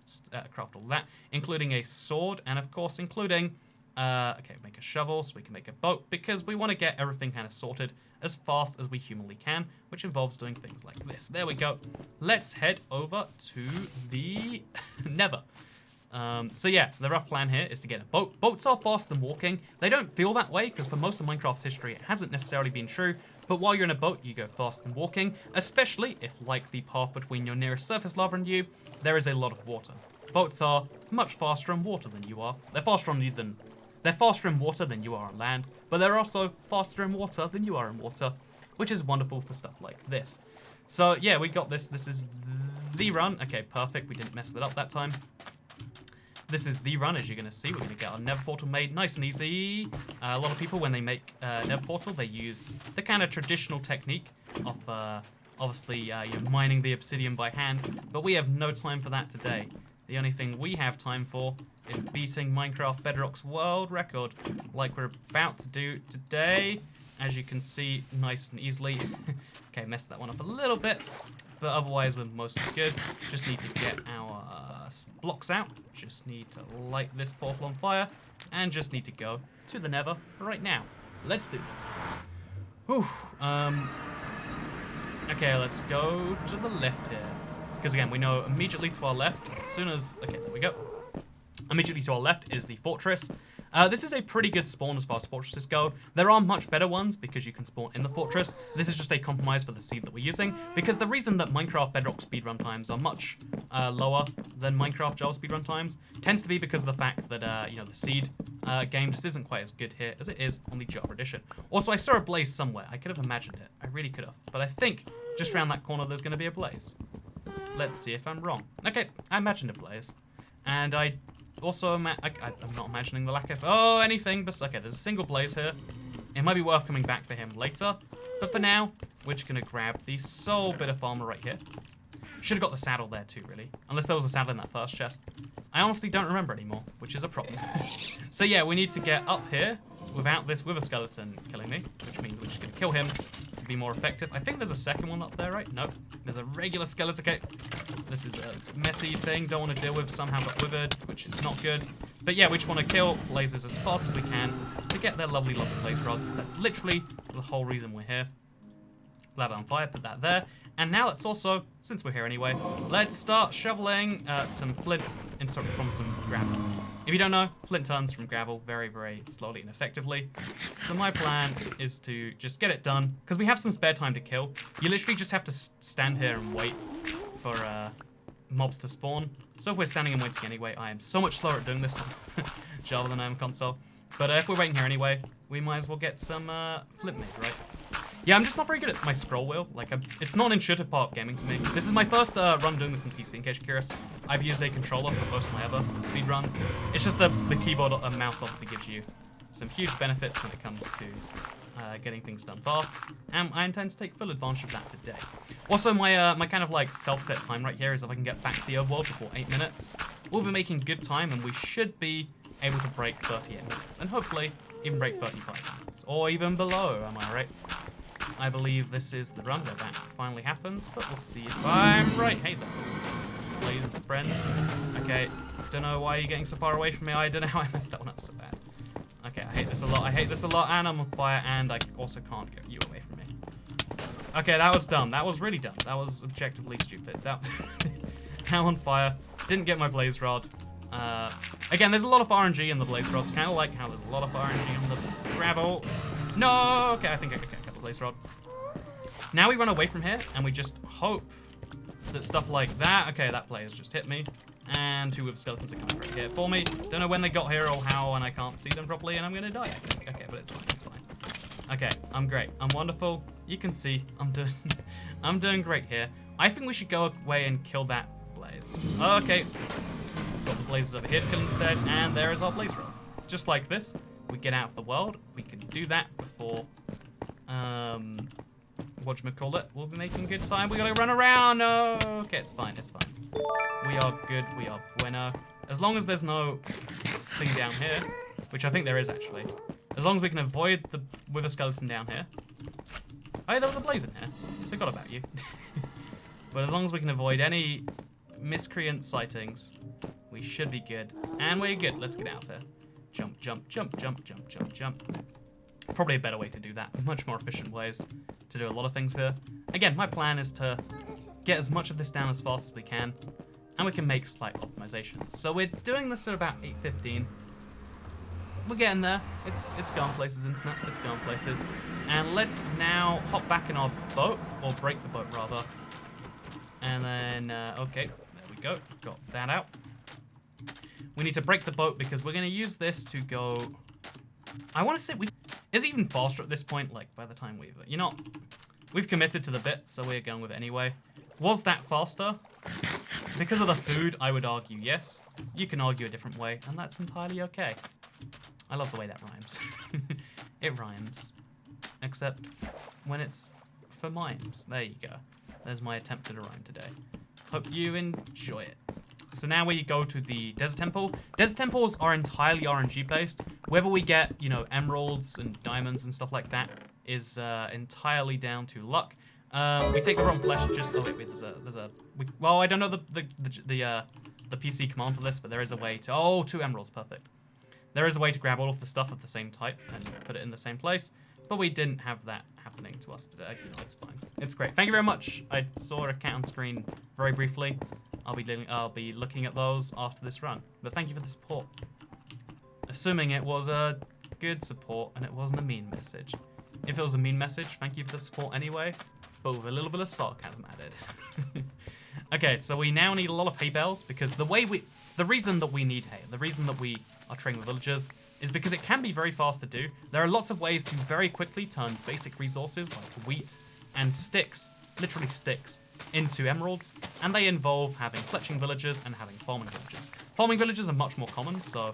craft all that, including a sword, and of course including, make a shovel so we can make a boat, because we want to get everything kind of sorted as fast as we humanly can, which involves doing things like this. There we go. Let's head over to the Nether. So yeah, the rough plan here is to get a boat. Boats are faster than walking. They don't feel that way, because for most of Minecraft's history, it hasn't necessarily been true. But while you're in a boat, you go faster than walking, especially if, like the path between your nearest surface lava and you, there is a lot of water. Boats are much faster in water than you are. They're faster in water than you are on land, but they're also faster in water than you are in water, which is wonderful for stuff like this. So yeah, we got this. This is the run. Okay, perfect. We didn't mess that up that time. This is the run, as you're going to see. We're going to get our Nether Portal made nice and easy. A lot of people, when they make Nether Portal, they use the kind of traditional technique of, obviously, mining the obsidian by hand. But we have no time for that today. The only thing we have time for is beating Minecraft Bedrock's world record, like we're about to do today. As you can see, nice and easily. Okay, messed that one up a little bit. But otherwise, we're mostly good. Just need to get our blocks out. Just need to light this portal on fire. And just need to go to the Nether right now. Let's do this. Whew. Okay, let's go to the left here. Because again, we know immediately to our left, as soon as... Okay, there we go. Immediately to our left is the fortress. This is a pretty good spawn as far as fortresses go. There are much better ones because you can spawn in the fortress. This is just a compromise for the seed that we're using, because the reason that Minecraft Bedrock speedrun times are much lower than Minecraft Java speedrun times tends to be because of the fact that, you know, the seed game just isn't quite as good here as it is on the Java edition. Also, I saw a blaze somewhere. I could have imagined it. I really could have. But I think just around that corner there's going to be a blaze. Let's see if I'm wrong. Okay, I imagined a blaze. And I also, I'm not imagining the lack of... Oh, anything. But okay, there's a single blaze here. It might be worth coming back for him later. But for now, we're just going to grab the sole bit of armor right here. Should have got the saddle there too, really. Unless there was a saddle in that first chest. I honestly don't remember anymore, which is a problem. So yeah, we need to get up here without this wither skeleton killing me, which means we're just going to kill him to be more effective. I think there's a second one up there, right? Nope. There's a regular skeleton. Okay. This is a messy thing. Don't want to deal with. Somehow got withered, which is not good. But yeah, we just want to kill blazes as fast as we can to get their lovely, lovely blaze rods. That's literally the whole reason we're here. Lava on fire, put that there. And now let's also, since we're here anyway, let's start shoveling some flint from some gravel. If you don't know, flint turns from gravel very, very slowly and effectively. So my plan is to just get it done, because we have some spare time to kill. You literally just have to stand here and wait for mobs to spawn. So if we're standing and waiting anyway, I am so much slower at doing this on Java than I am console. But if we're waiting here anyway, we might as well get some flint made, right? Yeah, I'm just not very good at my scroll wheel. Like, it's not an intuitive part of gaming to me. This is my first run doing this in PC, in case you're curious. I've used a controller for most of my other speed runs. It's just the keyboard and mouse obviously gives you some huge benefits when it comes to getting things done fast. And I intend to take full advantage of that today. Also, my kind of like self-set time right here is if I can get back to the overworld before 8 minutes. We'll be making good time, and we should be able to break 38 minutes. And hopefully, even break 35 minutes. Or even below, am I right? I believe this is the run where that finally happens, but we'll see if I'm right. Hey, that wasn't so blaze friend. Okay, don't know why you're getting so far away from me. I don't know how I messed that one up so bad. Okay, I hate this a lot. I hate this a lot, and I'm on fire, and I also can't get you away from me. Okay, that was dumb. That was really dumb. That was objectively stupid. That now on fire. Didn't get my blaze rod. Again, there's a lot of RNG in the blaze rods. Kind of like how there's a lot of RNG on the gravel. No. Okay, I think I got the blaze rod. Now we run away from here, and we just hope that stuff like that. Okay, that player's just hit me, and two of the skeletons are coming right here for me. Don't know when they got here or how, and I can't see them properly, and I'm gonna die. I think. Okay, but it's fine. It's fine. Okay, I'm great. I'm wonderful. You can see I'm doing, I'm doing great here. I think we should go away and kill that blaze. Okay, got the blazes over here to kill instead, and there is our blaze rod. Just like this, we get out of the world. We can do that before. Whatchamacallit, we'll be making good time. We gotta run around. No. Okay, it's fine. It's fine. We are good. We are bueno. As long as there's no thing down here, which I think there is actually. As long as we can avoid the wither skeleton down here. Oh, there was a blaze in here. Forgot about you. But as long as we can avoid any miscreant sightings, we should be good. And we're good. Let's get out there. Jump, jump, jump, jump, jump, jump, jump. Probably a better way to do that. Much more efficient ways to do a lot of things here. Again, my plan is to get as much of this down as fast as we can, and we can make slight optimizations. So we're doing this at about 8:15. We're getting there. It's going places, internet. It's going places. And let's now hop back in our boat, or break the boat rather. And then, okay, there we go. Got that out. We need to break the boat because we're going to use this to go. I want to say is it even faster at this point? Like by the time we've committed to the bit, so we're going with it anyway. Was that faster? Because of the food, I would argue yes. You can argue a different way, and that's entirely okay. I love the way that rhymes. It rhymes, except when it's for mimes. There you go. There's my attempt at a rhyme today. Hope you enjoy it. So now we go to the Desert Temple. Desert Temples are entirely RNG based. Whether we get, you know, emeralds and diamonds and stuff like that is entirely down to luck. We take the rotten flesh just. Oh wait, well, I don't know the PC command for this, but there is a way to. Oh, 2 emeralds, perfect. There is a way to grab all of the stuff of the same type and put it in the same place, but we didn't have that happening to us today. You know, it's fine. It's great. Thank you very much. I saw a cat on screen very briefly. I'll be looking at those after this run. But thank you for the support. Assuming it was a good support and it wasn't a mean message. If it was a mean message, thank you for the support anyway, but with a little bit of sarcasm added. Okay, so we now need a lot of hay bales because the reason that we need hay, the reason that we are training the villagers is because it can be very fast to do. There are lots of ways to very quickly turn basic resources like wheat and sticks, literally sticks, into emeralds, and they involve having fletching villagers and having farming villagers. Farming villagers are much more common, so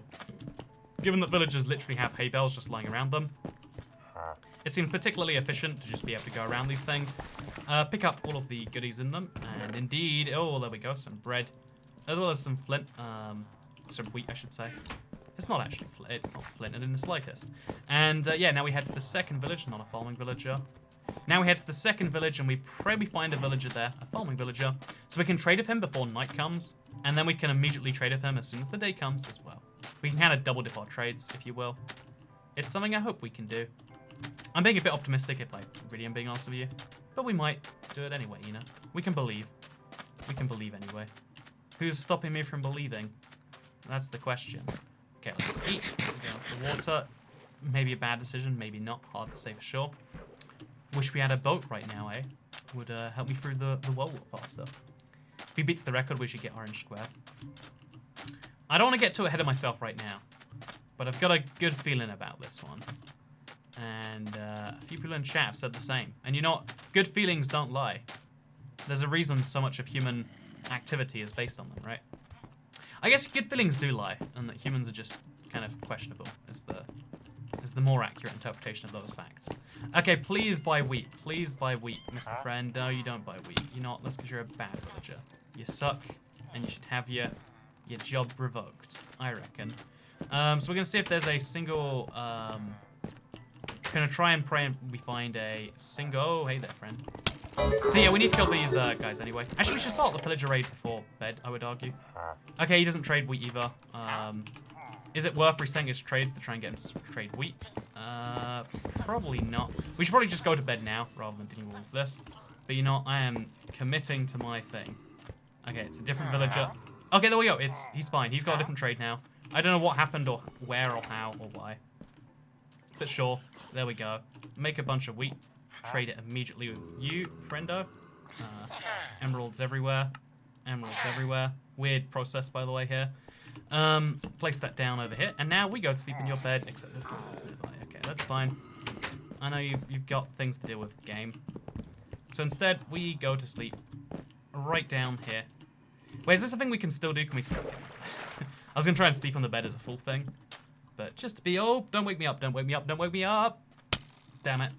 given that villagers literally have hay bales just lying around them, it seems particularly efficient to just be able to go around these things, pick up all of the goodies in them, and indeed, oh, there we go, some bread, as well as some flint, some wheat, I should say. It's not actually, it's not flinted in the slightest. And yeah, now we head to the second village, not a farming villager. Now we head to the second village, and we pray we find a villager there, a farming villager, so we can trade with him before night comes, and then we can immediately trade with him as soon as the day comes as well. We can kind of double dip our trades, if you will. It's something I hope we can do. I'm being a bit optimistic if I really am being honest with you, but we might do it anyway, you know? We can believe. We can believe anyway. Who's stopping me from believing? That's the question. Okay, let's eat. Let's go down to the water. Maybe a bad decision, maybe not. Hard to say for sure. Wish we had a boat right now, eh? Would help me through the world a lot faster. If he beats the record, we should get orange square. I don't want to get too ahead of myself right now, but I've got a good feeling about this one. And a few people in chat have said the same. And you know what? Good feelings don't lie. There's a reason so much of human activity is based on them, right? I guess good feelings do lie, and that humans are just kind of questionable is the more accurate interpretation of those facts. Okay, please buy wheat. Please buy wheat, Mr. Friend. No, you don't buy wheat. You're not. That's because you're a bad villager. You suck, and you should have your job revoked, I reckon. So we're going to see if there's a single... gonna try and pray and we find a single... Oh, hey there, friend. So yeah, we need to kill these guys anyway. Actually, we should start the pillager raid before bed, I would argue. Okay, he doesn't trade wheat either. Is it worth resetting his trades to try and get him to trade wheat? Probably not. We should probably just go to bed now rather than dealing with all of this. But you know, I am committing to my thing. Okay, it's a different villager. Okay, there we go. He's fine. He's got a different trade now. I don't know what happened or where or how or why. But sure, there we go. Make a bunch of wheat. Trade it immediately with you, friendo. Emeralds everywhere. Emeralds everywhere. Weird process, by the way, here. Place that down over here. And now we go to sleep in your bed, except there's monsters nearby. Okay, that's fine. I know you've got things to deal with, game. So instead, we go to sleep right down here. Wait, is this a thing we can still do? Can we still... I was going to try and sleep on the bed as a full thing. But just to be... Oh, don't wake me up, don't wake me up, don't wake me up! Damn it.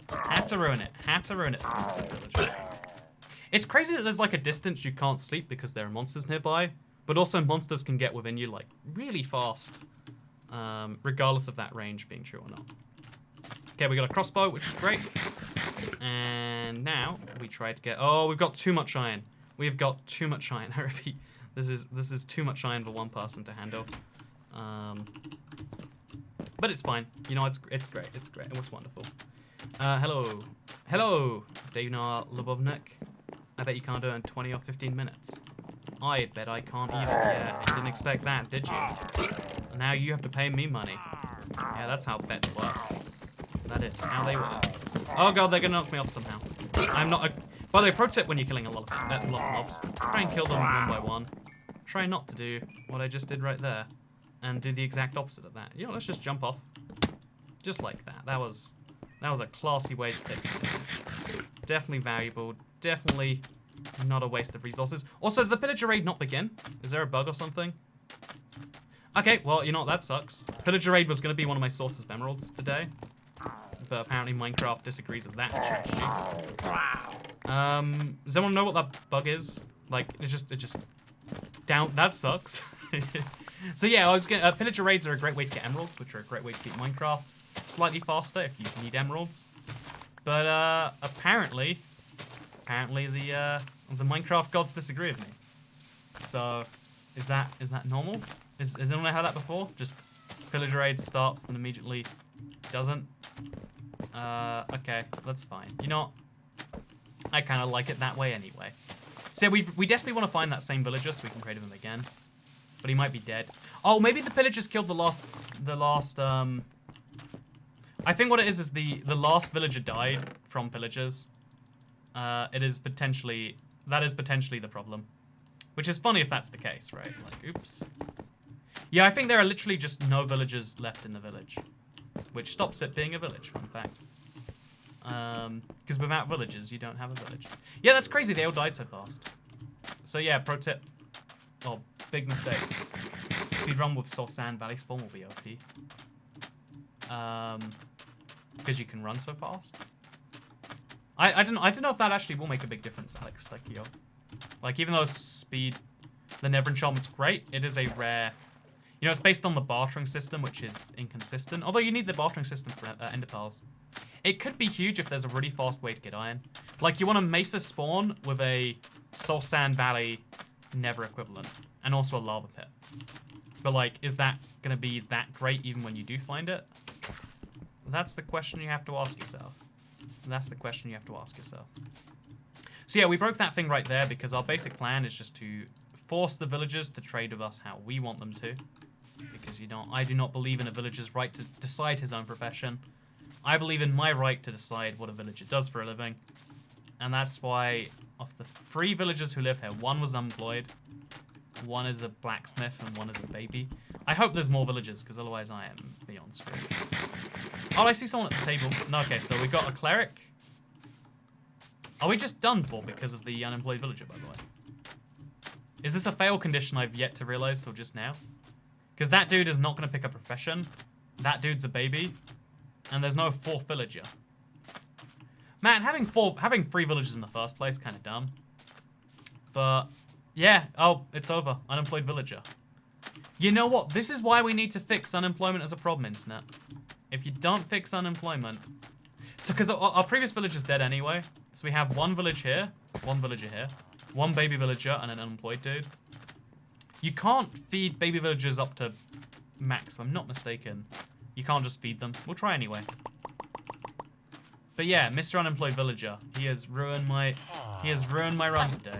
Had to ruin it. Had to ruin it. It's crazy that there's like a distance you can't sleep because there are monsters nearby. But also monsters can get within you like really fast. Regardless of that range being true or not. Okay, we got a crossbow, which is great. And now we try to get... Oh, we've got too much iron. We've got too much iron. I repeat, this is too much iron for one person to handle. But it's fine. You know, it's great. It's great. It was wonderful. Hello. Hello, Dana Lubovnik. I bet you can't do it in 20 or 15 minutes. I bet I can't either. Yeah, you didn't expect that, did you? Now you have to pay me money. Yeah, that's how bets work. That is how they work. Oh god, they're gonna knock me off somehow. I'm not a... By the way, pro tip when you're killing a lot of mobs, try and kill them one by one. Try not to do what I just did right there. And do the exact opposite of that. You know, let's just jump off. Just like that. That was a classy way to fix it. Definitely valuable. Definitely not a waste of resources. Also, did the pillager raid not begin? Is there a bug or something? Okay, well, you know what? That sucks. Pillager raid was going to be one of my sources of emeralds today. But apparently Minecraft disagrees with that strategy. Does anyone know what that bug is? Like, it just down. That sucks. So yeah, I was gonna, pillager raids are a great way to get emeralds, which are a great way to keep Minecraft slightly faster if you need emeralds. But apparently the Minecraft gods disagree with me. So is that normal? Has anyone had that before? Just pillager raid starts and immediately doesn't. Okay, that's fine. You know what? I kind of like it that way anyway. So yeah, we desperately want to find that same villager so we can trade with him again. But he might be dead. Oh, maybe the pillagers killed the last, I think what it is the last villager died from pillagers. That is potentially the problem. Which is funny if that's the case, right? Like, oops. Yeah, I think there are literally just no villagers left in the village. Which stops it being a village, fun fact. Because without villagers, you don't have a village. Yeah, that's crazy. They all died so fast. So yeah, pro tip. Oh, big mistake. Speedrun with Soul Sand Valley Spawn will be OP. Because you can run so fast. I don't know if that actually will make a big difference, Alex. Like, even though speed, the Nether enchantment's great, it is a rare. You know, it's based on the bartering system, which is inconsistent. Although you need the bartering system for ender pearls. It could be huge if there's a really fast way to get iron. Like, you want a Mesa spawn with a Soul Sand Valley Nether equivalent. And also a lava pit. But, like, is that going to be that great even when you do find it? That's the question you have to ask yourself. That's the question you have to ask yourself. So, yeah, we broke that thing right there because our basic plan is just to force the villagers to trade with us how we want them to. Because, you know, I do not believe in a villager's right to decide his own profession. I believe in my right to decide what a villager does for a living. And that's why, of the 3 villagers who live here, 1 was unemployed, 1 is a blacksmith, and 1 is a baby. I hope there's more villagers, because otherwise I am beyond screwed. Oh, I see someone at the table. No, okay, so we got a cleric. Are we just done for because of the unemployed villager, by the way? Is this a fail condition I've yet to realize till just now? Because that dude is not going to pick a profession. That dude's a baby. And there's no 4th villager. Man, having 3 villagers in the first place, kind of dumb. But, yeah. Oh, it's over. Unemployed villager. You know what? This is why we need to fix unemployment as a problem, internet. If you don't fix unemployment... So, because our previous villager's dead anyway. So we have 1 village here, 1 villager here, 1 baby villager, and an unemployed dude. You can't feed baby villagers up to max, if I'm not mistaken. You can't just feed them. We'll try anyway. But yeah, Mr. Unemployed Villager, he has ruined my run today.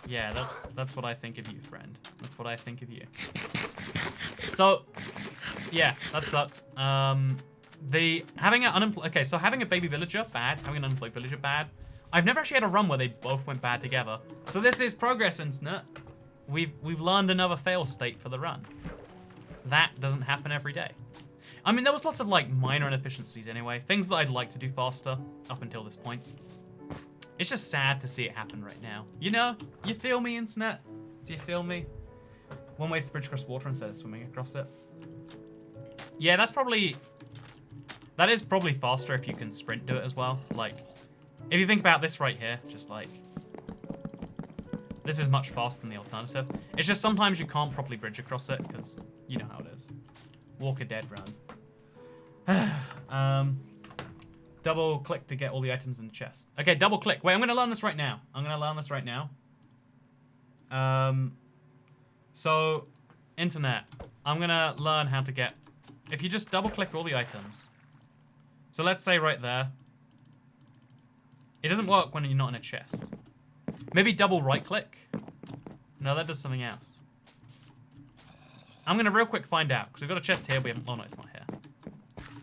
Yeah, that's what I think of you, friend. That's what I think of you. So, yeah, that sucked. Having a baby villager, bad. Having an unemployed villager, bad. I've never actually had a run where they both went bad together. So this is progress, internet. We've learned another fail state for the run. That doesn't happen every day. I mean, there was lots of, like, minor inefficiencies anyway. Things that I'd like to do faster up until this point. It's just sad to see it happen right now. You know? You feel me, internet? Do you feel me? One way's to bridge across water instead of swimming across it. Yeah, that is probably faster if you can sprint do it as well. Like, if you think about this right here, just like... This is much faster than the alternative. It's just sometimes you can't properly bridge across it because you know how it is. Walk a dead run. Double click to get all the items in the chest. Okay, double click. Wait, I'm gonna learn this right now. So, internet, I'm gonna learn how to get. If you just double click all the items. So let's say right there. It doesn't work when you're not in a chest. Maybe double right click. No, that does something else. I'm gonna real quick find out because we've got a chest here. We haven't. Oh no, it's not here.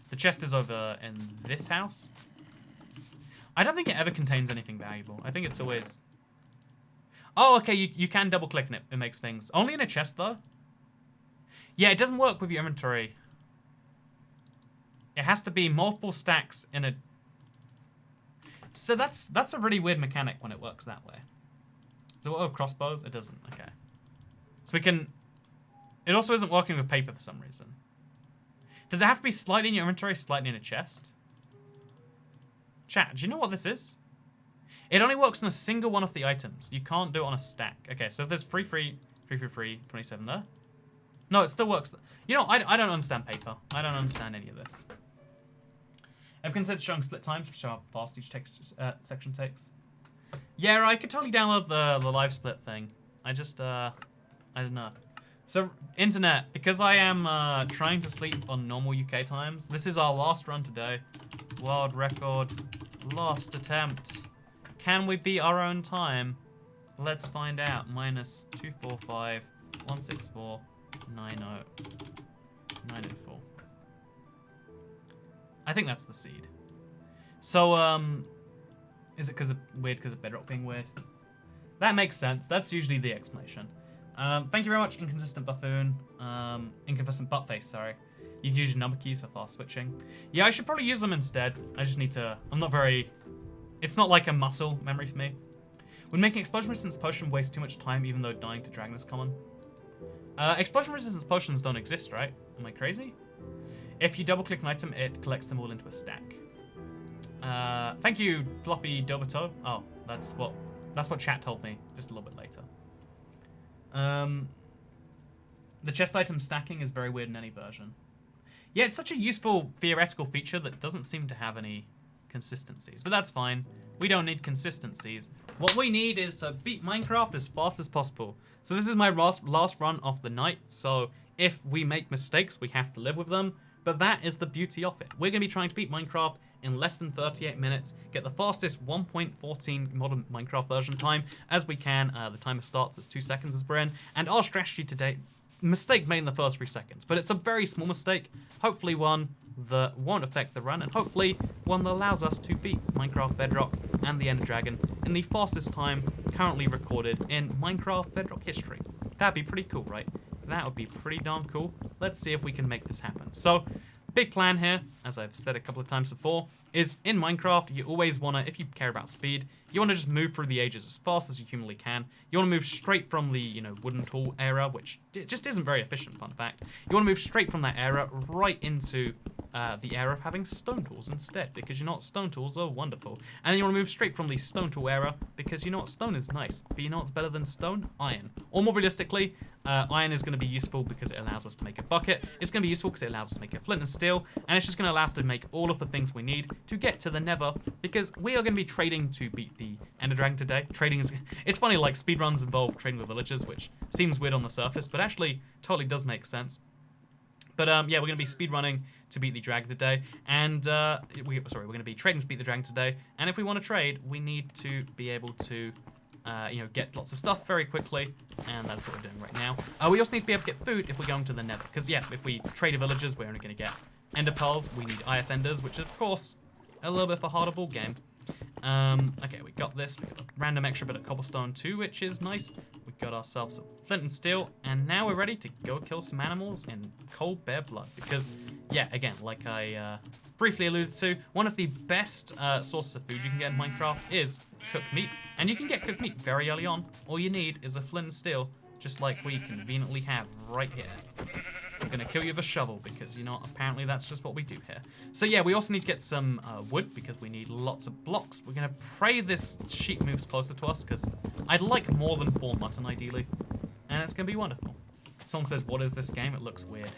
The chest is over in this house. I don't think it ever contains anything valuable. I think it's always... Oh, okay, you can double click and it makes things. Only in a chest, though. Yeah, it doesn't work with your inventory. It has to be multiple stacks in a... So that's a really weird mechanic when it works that way. Does it work with crossbows? It doesn't, okay. So we can... It also isn't working with paper for some reason. Does it have to be slightly in your inventory, slightly in a chest? Chat, do you know what this is? It only works on a single one of the items. You can't do it on a stack. Okay, so if there's 3, 27 there. No, it still works. You know, I don't understand paper. I don't understand any of this. I've considered showing split times to show how fast each text section takes. Yeah, I could totally download the live split thing. I just, I don't know. So, internet, because I am trying to sleep on normal UK times, this is our last run today. World record, last attempt. Can we beat our own time? Let's find out. -245 164 90 904. I think that's the seed. So, is it weird because of Bedrock being weird? That makes sense. That's usually the explanation. Thank you very much, Inconsistent Buffoon. Inconsistent Buttface, sorry. You can use your number keys for fast switching. Yeah, I should probably use them instead. I just need to... I'm not very... It's not like a muscle memory for me. When making explosion resistance potion wastes too much time even though dying to dragon is common. Explosion resistance potions don't exist, right? Am I crazy? If you double click an item, it collects them all into a stack. Thank you, Floppy Dobato. Oh, that's what chat told me just a little bit later. The chest item stacking is very weird in any version. Yeah, it's such a useful theoretical feature that doesn't seem to have any consistencies, but that's fine. We don't need consistencies. What we need is to beat Minecraft as fast as possible. So this is my last run of the night, so if we make mistakes, we have to live with them, but that is the beauty of it. We're going to be trying to beat Minecraft in less than 38 minutes, get the fastest 1.14 modern Minecraft version time as we can. The timer starts as 2 seconds as we're in, and our strategy today, mistake made in the first 3 seconds, but it's a very small mistake, hopefully one that won't affect the run, and hopefully one that allows us to beat Minecraft Bedrock and the Ender Dragon in the fastest time currently recorded in Minecraft Bedrock history. That'd be pretty cool, right? That would be pretty darn cool. Let's see if we can make this happen. So, big plan here, as I've said a couple of times before, is in Minecraft, you always want to, if you care about speed, you want to just move through the ages as fast as you humanly can. You want to move straight from the, wooden tool era, which just isn't very efficient, fun fact. You want to move straight from that era right into the era of having stone tools instead, because stone tools are wonderful. And then you want to move straight from the stone tool era, because stone is nice, but what's better than stone? Iron. Or more realistically, iron is going to be useful because it allows us to make a bucket. It's going to be useful because it allows us to make a flint and steel, and it's just going to allow us to make all of the things we need to get to the Nether, because we are going to be trading to beat the Ender Dragon today. Trading is... It's funny, like, speedruns involve trading with villagers, which seems weird on the surface, but actually totally does make sense. But, yeah, we're going to be speedrunning to beat the dragon today, and, we're going to be trading to beat the dragon today, and if we want to trade, we need to be able to, get lots of stuff very quickly, and that's what we're doing right now. We also need to be able to get food if we're going to the Nether, because, yeah, if we trade with villagers, we're only going to get ender pearls. We need IF enders, which is, of course, a little bit of a harder ball game. Okay, we got this. We got a random extra bit of cobblestone too, which is nice. We got ourselves a flint and steel, and now we're ready to go kill some animals in cold bare blood. Because, yeah, again, like I briefly alluded to, one of the best sources of food you can get in Minecraft is cooked meat, and you can get cooked meat very early on. All you need is a flint and steel, just like we conveniently have right here. I'm gonna kill you with a shovel because, apparently that's just what we do here. So yeah, we also need to get some wood because we need lots of blocks. We're gonna pray this sheep moves closer to us because I'd like more than 4 mutton ideally. And it's gonna be wonderful. Someone says, what is this game? It looks weird.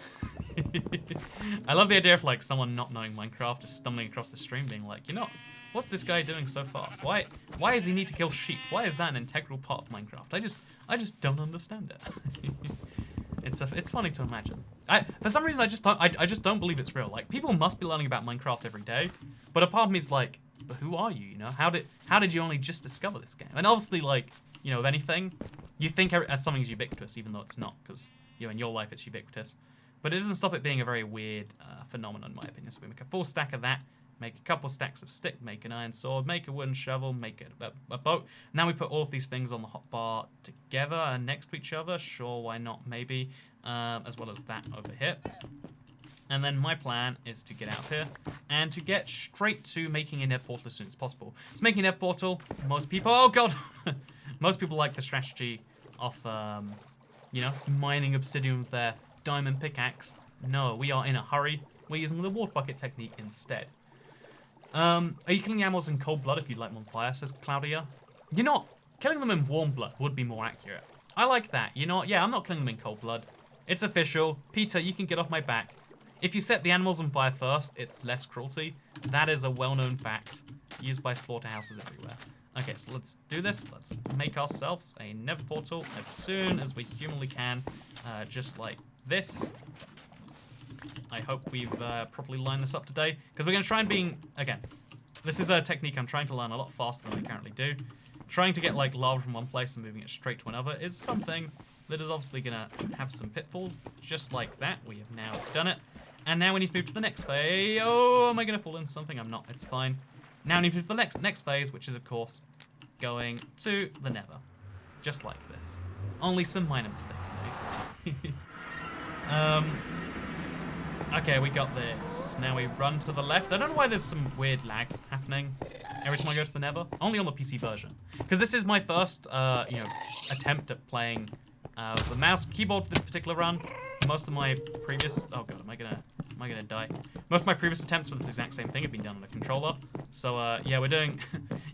I love the idea of like someone not knowing Minecraft just stumbling across the stream being like, what's this guy doing so fast? Why does he need to kill sheep? Why is that an integral part of Minecraft? I just don't understand it. It's funny to imagine. For some reason, I just don't believe it's real. Like, people must be learning about Minecraft every day, but a part of me is like, but who are you? How did you only just discover this game? And obviously, like, with anything, you think something's ubiquitous, even though it's not, because in your life it's ubiquitous. But it doesn't stop it being a very weird phenomenon, in my opinion. So we make a full stack of that. Make a couple stacks of stick, make an iron sword, make a wooden shovel, make a boat. Now we put all of these things on the hotbar together and next to each other. Sure, why not? Maybe. As well as that over here. And then my plan is to get out here and to get straight to making a Nether Portal as soon as possible. So making a Nether Portal, most people... Oh, God! Most people like the strategy of, mining obsidian with their diamond pickaxe. No, we are in a hurry. We're using the water bucket technique instead. Are you killing animals in cold blood if you'd like them on fire, says Claudia? You're not. Killing them in warm blood would be more accurate. I like that. Yeah, I'm not killing them in cold blood. It's official. Peter, you can get off my back. If you set the animals on fire first, it's less cruelty. That is a well-known fact used by slaughterhouses everywhere. Okay, so let's do this. Let's make ourselves a Nether Portal as soon as we humanly can. Just like this. I hope we've properly lined this up today, because we're going to try and again, this is a technique I'm trying to learn a lot faster than I currently do. Trying to get like lava from one place and moving it straight to another is something that is obviously gonna have some pitfalls, just like that. We have now done it. And now we need to move to the next phase. Oh, am I gonna fall into something? I'm not, it's fine. Now we need to move to the next phase, which is of course, going to the Nether. Just like this. Only some minor mistakes made. Okay, we got this. Now we run to the left. I don't know why there's some weird lag happening every time I go to the Nether. Only on the PC version. Because this is my first, attempt at playing the mouse keyboard for this particular run. Most of my previous... Oh god, am I gonna die? Most of my previous attempts for this exact same thing have been done on a controller. So, yeah, we're doing...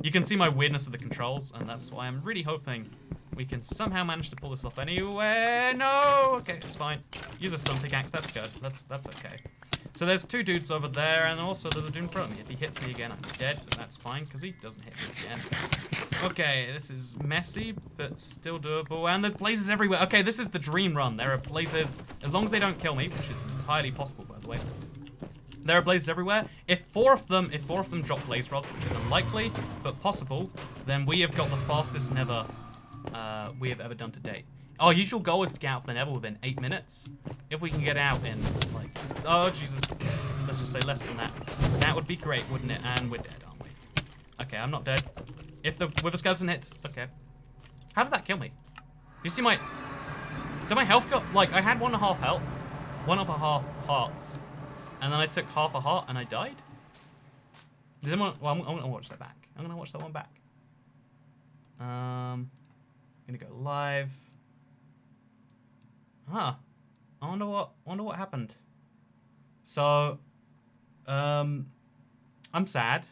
You can see my weirdness of the controls, and that's why I'm really hoping we can somehow manage to pull this off anywhere. No! Okay, it's fine. Use a stun pickaxe, that's good. That's okay. So there's two dudes over there, and also there's a dude in front of me. If he hits me again, I'm dead, but that's fine, because he doesn't hit me again. Okay, this is messy, but still doable. And there's blazes everywhere. Okay, this is the dream run. There are blazes, as long as they don't kill me, which is entirely possible, by the way. There are blazes everywhere. If four of them drop blaze rods, which is unlikely, but possible, then we have got the fastest Nether we have ever done to date. Our usual goal is to get out of the Nether within 8 minutes. If we can get out in, like, oh Jesus, let's just say less than that. That would be great, wouldn't it? And we're dead, aren't we? Okay, I'm not dead. If the wither skeleton hits, okay. How did that kill me? You see my, did my health go, like, I had 1.5 health, 1.5 hearts, and then I took half a heart and I died? Did anyone, well, I'm gonna watch that back. I'm gonna watch that one back. I'm gonna go live. Huh. I wonder what happened. So, I'm sad.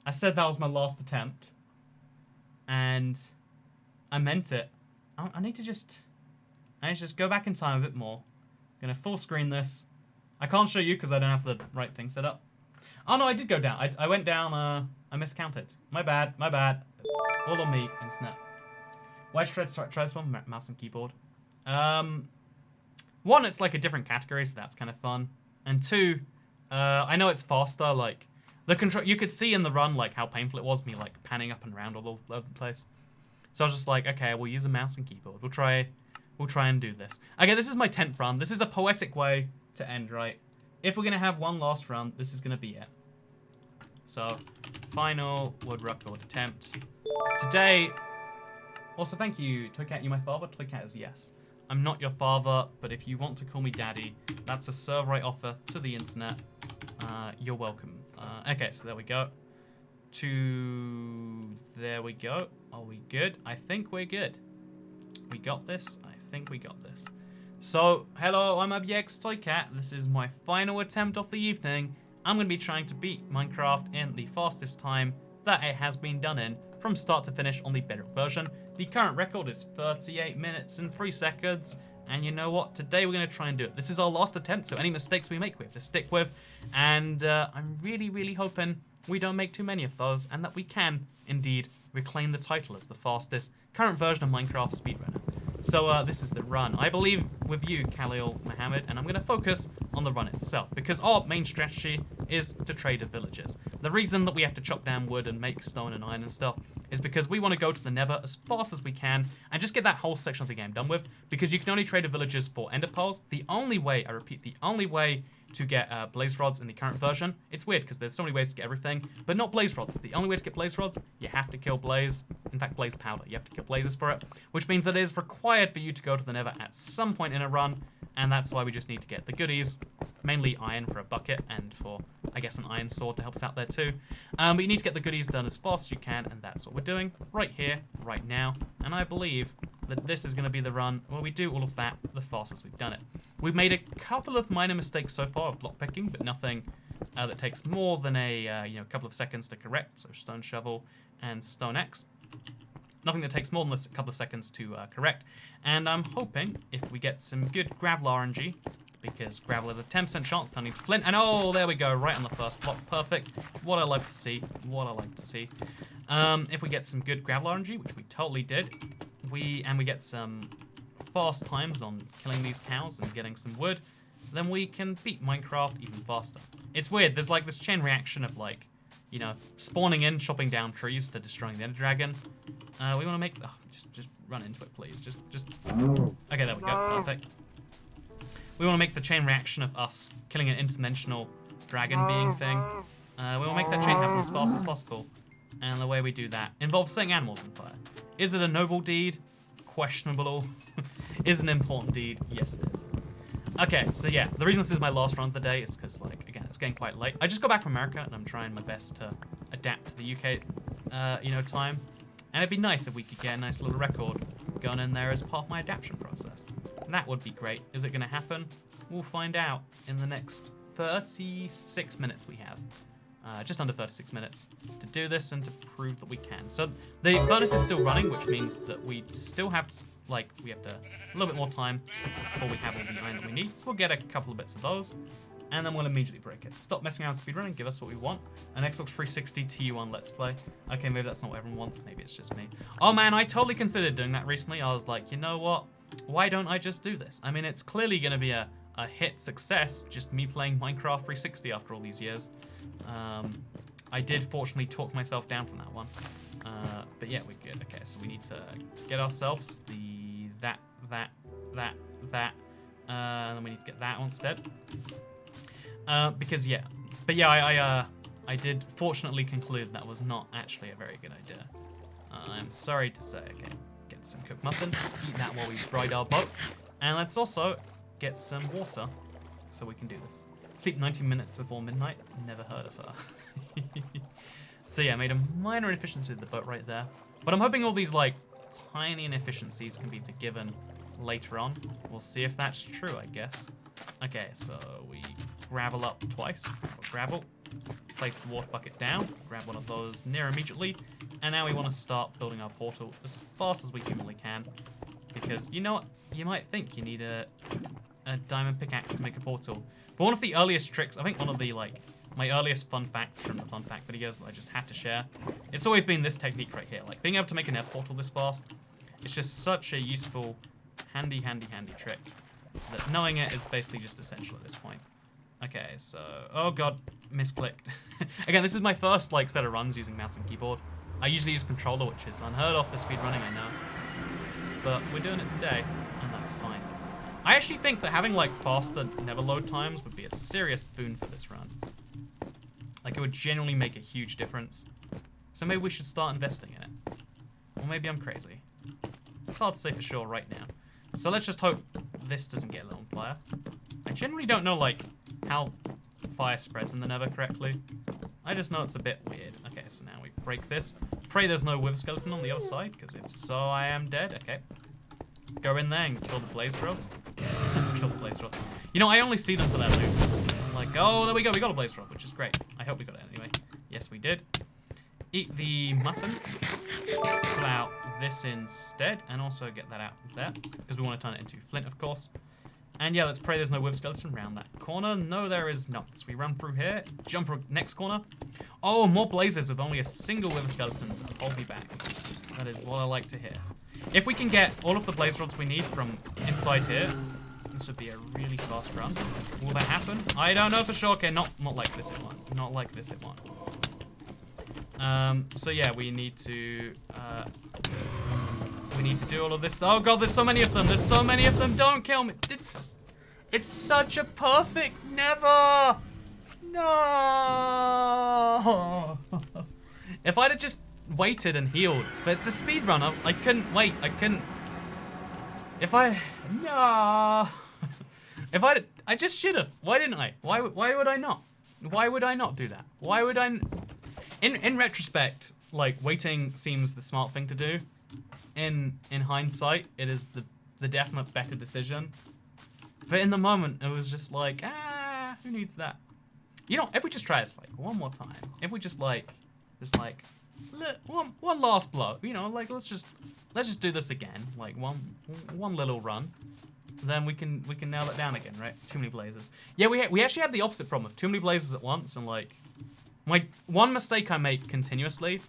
I said that was my last attempt. And I meant it. I need to just go back in time a bit more. I'm gonna full screen this. I can't show you because I don't have the right thing set up. Oh no, I did go down. I went down, I miscounted. My bad. All on me, internet. Why should I try this one? Mouse and keyboard. One, it's like a different category, so that's kind of fun. And two, I know it's faster, like, the control, you could see in the run, like, how painful it was, me, like, panning up and around all over the place. So I was just like, okay, we'll use a mouse and keyboard. We'll try and do this. Okay, this is my 10th run. This is a poetic way to end, right? If we're gonna have one last run, this is gonna be it. So, final wood record attempt. Today, also thank you, Toycat, you my father? Toycat is yes. I'm not your father, but if you want to call me daddy, that's a server I offer to the internet. You're welcome. Okay, so there we go. There we go. Are we good? I think we're good. We got this. I think we got this. So, hello, I'm ABX Toycat. This is my final attempt of the evening. I'm going to be trying to beat Minecraft in the fastest time that it has been done in, from start to finish on the Bedrock version. The current record is 38 minutes and 3 seconds. And you know what? Today we're going to try and do it. This is our last attempt, so any mistakes we make, we have to stick with. And I'm really, really hoping we don't make too many of those, and that we can, indeed, reclaim the title as the fastest current version of Minecraft speedrunner. So this is the run. I believe with you, Khalil Mohammed, and I'm going to focus on the run itself, because our main strategy is to trade with villagers. The reason that we have to chop down wood and make stone and iron and stuff is because we want to go to the Nether as fast as we can and just get that whole section of the game done with, because you can only trade with villagers for ender pearls. The only way, I repeat, the only way to get blaze rods in the current version, it's weird because there's so many ways to get everything, but not blaze rods. The only way to get blaze rods, you have to kill blaze, in fact blaze powder, you have to kill blazes for it, which means that it is required for you to go to the Nether at some point in a run, and that's why we just need to get the goodies, mainly iron for a bucket and for, I guess, an iron sword to help us out there too. But you need to get the goodies done as fast as you can, and that's what we're doing right here, right now, and I believe that this is going to be the run where we do all of that the fastest we've done it. We've made a couple of minor mistakes so far of block picking, but nothing that takes more than a couple of seconds to correct. So stone shovel and stone axe. Nothing that takes more than a couple of seconds to correct. And I'm hoping if we get some good gravel RNG, because gravel has a 10% chance turning to flint. And oh, there we go, right on the first block. Perfect. What I like to see. What I like to see. If we get some good gravel RNG, which we totally did, we get some fast times on killing these cows and getting some wood, then we can beat Minecraft even faster. It's weird, there's like this chain reaction of like, you know, spawning in, chopping down trees to destroying the Ender Dragon. We want to make... Oh, just run into it, please. Just... Okay, there we go. Perfect. We want to make the chain reaction of us killing an interdimensional dragon being thing. We want to make that chain happen as fast as possible. And the way we do that involves setting animals on fire. Is it a noble deed? Questionable. Is it an important deed? Yes, it is. Okay, so yeah, the reason this is my last run of the day is because, like, again, it's getting quite late. I just got back from America, and I'm trying my best to adapt to the UK, you know, time. And it'd be nice if we could get a nice little record going in there as part of my adaptation process. That would be great. Is it going to happen? We'll find out in the next 36 minutes we have. Just under 36 minutes to do this and to prove that we can. So the furnace is still running, which means that we still have to, like, we have to a little bit more time before we have all the iron that we need. So we'll get a couple of bits of those, and then we'll immediately break it. Stop messing around with speedrunning, give us what we want. An Xbox 360 TU1 Let's Play. Okay, maybe that's not what everyone wants. Maybe it's just me. Oh man, I totally considered doing that recently. I was like, you know what? Why don't I just do this? I mean, it's clearly going to be a hit success, just me playing Minecraft 360 after all these years. I did fortunately talk myself down from that one. But yeah, we're good. Okay, so we need to get ourselves the that, and then we need to get that one instead. Because yeah, but yeah, I did fortunately conclude that was not actually a very good idea. I'm sorry to say. Okay, get some cooked mutton, eat that while we dried our boat, and let's also get some water so we can do this. Sleep 90 minutes before midnight. Never heard of her. So yeah, made a minor inefficiency of the boat right there. But I'm hoping all these like tiny inefficiencies can be forgiven later on. We'll see if that's true, I guess. Okay, so we gravel up twice. Gravel. Place the water bucket down. Grab one of those near immediately. And now we want to start building our portal as fast as we humanly can. Because you know what? You might think you need a diamond pickaxe to make a portal. But one of the earliest tricks, I think one of the like my earliest fun facts from the fun fact videos that I just had to share, it's always been this technique right here. Like being able to make a Nether Portal this fast, it's just such a useful, handy trick that knowing it is basically just essential at this point. Okay, so, oh god, misclicked. Again, this is my first like set of runs using mouse and keyboard. I usually use controller, which is unheard of for speedrunning, I know. But we're doing it today, and that's fine. I actually think that having like faster Nether load times would be a serious boon for this run. Like it would genuinely make a huge difference. So maybe we should start investing in it. Or maybe I'm crazy. It's hard to say for sure right now. So let's just hope this doesn't get lit on fire. I generally don't know like how fire spreads in the Nether correctly. I just know it's a bit weird. Okay, so now we break this. Pray there's no wither skeleton on the other side, because if so, I am dead. Okay. Go in there and kill the blaze rods. Kill the blaze rods. You know, I only see them for that loot. I'm like, oh, there we go. We got a blaze rod, which is great. I hope we got it anyway. Yes, we did. Eat the mutton. Pull out this instead, and also get that out there, because we want to turn it into flint, of course. And yeah, let's pray there's no wither skeleton around that corner. No, there is not. So we run through here, jump next corner. Oh, more blazes with only a single wither skeleton to hold me back. That is what I like to hear. If we can get all of the blaze rods we need from inside here, this would be a really fast run. Will that happen? I don't know for sure. Okay, not like this it won't. Not like this it won't. So yeah, we need to do all of this. Oh god, there's so many of them. There's so many of them. Don't kill me. It's such a perfect never. No. If I'd have just waited and healed, but it's a speed run. I couldn't wait. I couldn't. No. I just should have. Why didn't I? Why would I not? Why would I not do that? Why would I? In retrospect, like waiting seems the smart thing to do. In hindsight, it is the definite better decision. But in the moment, it was just like, who needs that? You know, if we just try this like one more time, if we just like one last blow, you know, like let's just do this again, like one little run, then we can nail it down again, right? Too many blazes. Yeah, we actually had the opposite problem of too many blazes at once, and like my one mistake I make continuously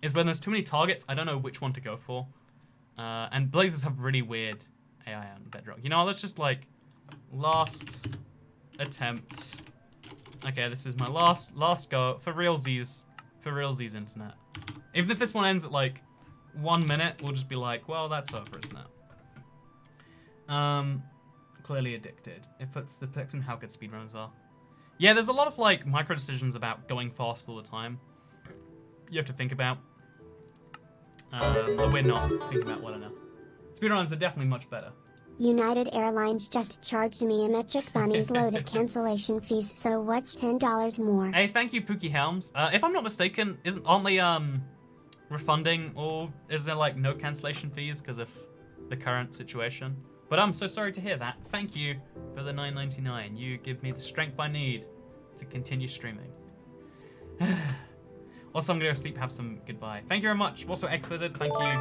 is when there's too many targets, I don't know which one to go for. And blazes have really weird AI on Bedrock. You know, let's just like last attempt. Okay, this is my last go for realsies. For realsies, internet. Even if this one ends at like 1 minute, we'll just be like, well, that's over, isn't it? Clearly addicted. It puts the pick on how good speedrunners are. Yeah, there's a lot of like micro decisions about going fast all the time. You have to think about. But we're not thinking about well enough. Speedrunners are definitely much better. United Airlines just charged me a metric bunny's load of cancellation fees, so what's $10 more? Hey, thank you, Pookie Helms. If I'm not mistaken, aren't they refunding, or is there like no cancellation fees because of the current situation? But I'm so sorry to hear that. Thank you for the $9.99. You give me the strength I need to continue streaming. Also, I'm gonna go sleep, have some goodbye. Thank you very much. Also, X-Wizard, thank you.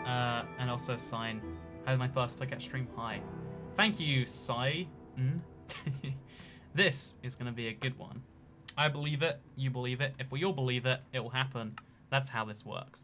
And also, Sign. Had my first Toycat stream. Hi. Thank you, Sai. This is gonna be a good one. I believe it. You believe it. If we all believe it, it will happen. That's how this works.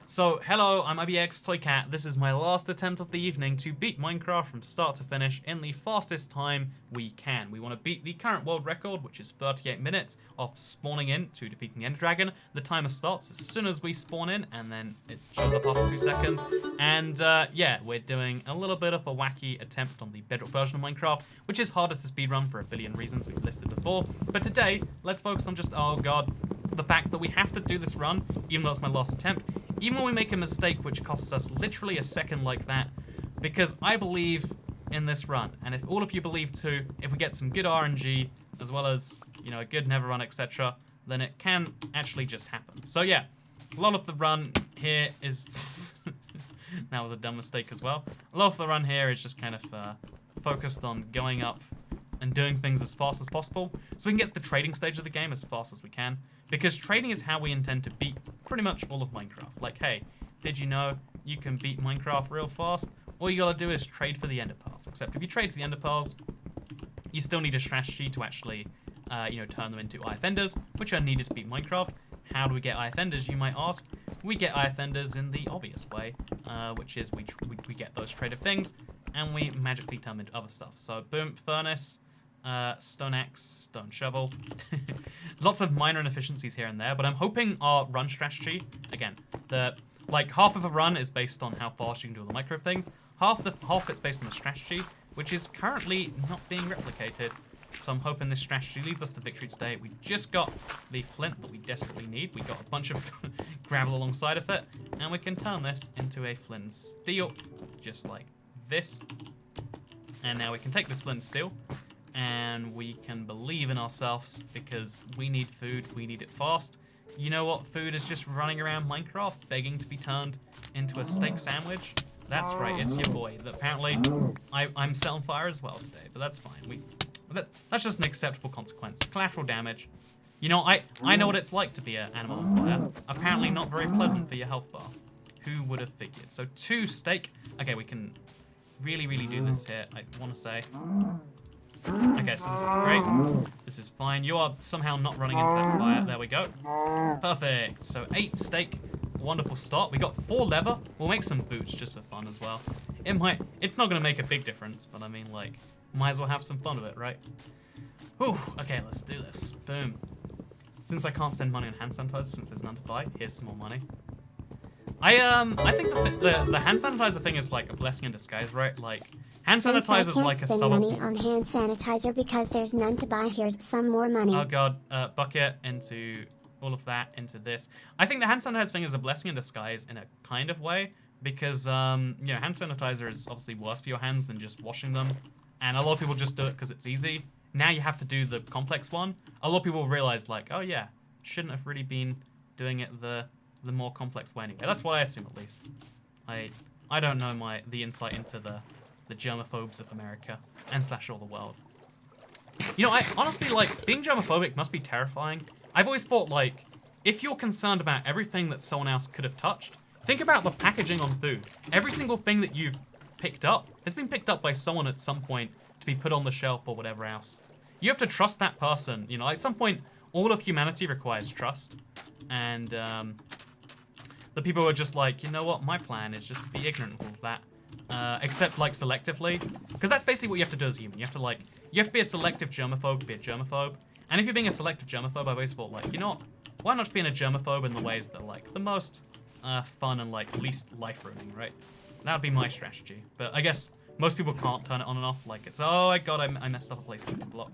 So, hello, I'm IBX Toycat. This is my last attempt of the evening to beat Minecraft from start to finish in the fastest time we can. We want to beat the current world record, which is 38 minutes of spawning in to defeating the Ender Dragon. The timer starts as soon as we spawn in, and then it shows up after 2 seconds. And yeah, we're doing a little bit of a wacky attempt on the Bedrock version of Minecraft, which is harder to speedrun for a billion reasons we've listed before. But today, let's focus on just, oh god, the fact that we have to do this run, even though it's my last attempt. Even when we make a mistake which costs us literally a second like that, because I believe in this run, and if all of you believe too, if we get some good RNG, as well as, you know, a good never run, etc., then it can actually just happen. So yeah, a lot of the run here is... that was a dumb mistake as well. A lot of the run here is just kind of focused on going up and doing things as fast as possible, so we can get to the trading stage of the game as fast as we can, because trading is how we intend to beat pretty much all of Minecraft. Like, hey, did you know you can beat Minecraft real fast? All you gotta do is trade for the ender pearls, except if you trade for the ender pearls, you still need a strategy to actually, you know, turn them into IF enders, which are needed to beat Minecraft. How do we get IF enders, you might ask? We get IF enders in the obvious way, which is we get those traded things, and we magically turn them into other stuff. So, boom, furnace, stone axe, stone shovel. Lots of minor inefficiencies here and there, but I'm hoping our run strategy, again, like half of a run is based on how fast you can do all the micro things, half it's based on the strategy, which is currently not being replicated. So I'm hoping this strategy leads us to victory today. We just got the flint that we desperately need. We got a bunch of gravel alongside of it, and we can turn this into a flint and steel, just like this. And now we can take this flint and steel, and we can believe in ourselves because we need food, we need it fast. You know what food is just running around Minecraft begging to be turned into a steak sandwich? That's right, it's your boy. Apparently, I'm set on fire as well today, but that's fine. That's just an acceptable consequence. Collateral damage. You know, I know what it's like to be an animal on fire. Apparently not very pleasant for your health bar. Who would have figured? So 2 steak. Okay, we can really do this here, I want to say. Okay, so this is great. This is fine. You are somehow not running into that fire. There we go. Perfect. So 8 steak. Wonderful start. We got 4 leather. We'll make some boots just for fun as well. It's not going to make a big difference, but I mean, like, might as well have some fun with it, right? Whew. Okay, let's do this. Boom. Since I can't spend money on hand sanitizer since there's none to buy, here's some more money. I think the hand sanitizer thing is like a blessing in disguise, right? Like, hand sanitizer is like a spend sub. money on hand sanitizer because there's none to buy. Here's some more money. Oh god, bucket into all of that into this. I think the hand sanitizer thing is a blessing in disguise in a kind of way because you know, hand sanitizer is obviously worse for your hands than just washing them, and a lot of people just do it because it's easy. Now you have to do the complex one. A lot of people realize like, oh yeah, shouldn't have really been doing it the more complex way anyway. That's what I assume, at least. I don't know the insight into the germaphobes of America and / all the world. You know, I honestly, like, being germophobic must be terrifying. I've always thought, like, if you're concerned about everything that someone else could have touched, think about the packaging on food. Every single thing that you've picked up has been picked up by someone at some point to be put on the shelf or whatever else. You have to trust that person. You know, at some point, all of humanity requires trust. And the people are just like, you know what, my plan is just to be ignorant of all of that. Except, like, selectively. Because that's basically what you have to do as a human. You have to be a selective germaphobe to be a germaphobe. And if you're being a selective germaphobe, I've always thought, like, you know what, why not being a germaphobe in the ways that are like the most fun and like least life-ruining, right? That would be my strategy. But I guess most people can't turn it on and off. Like it's, oh my god, I messed up a placement block.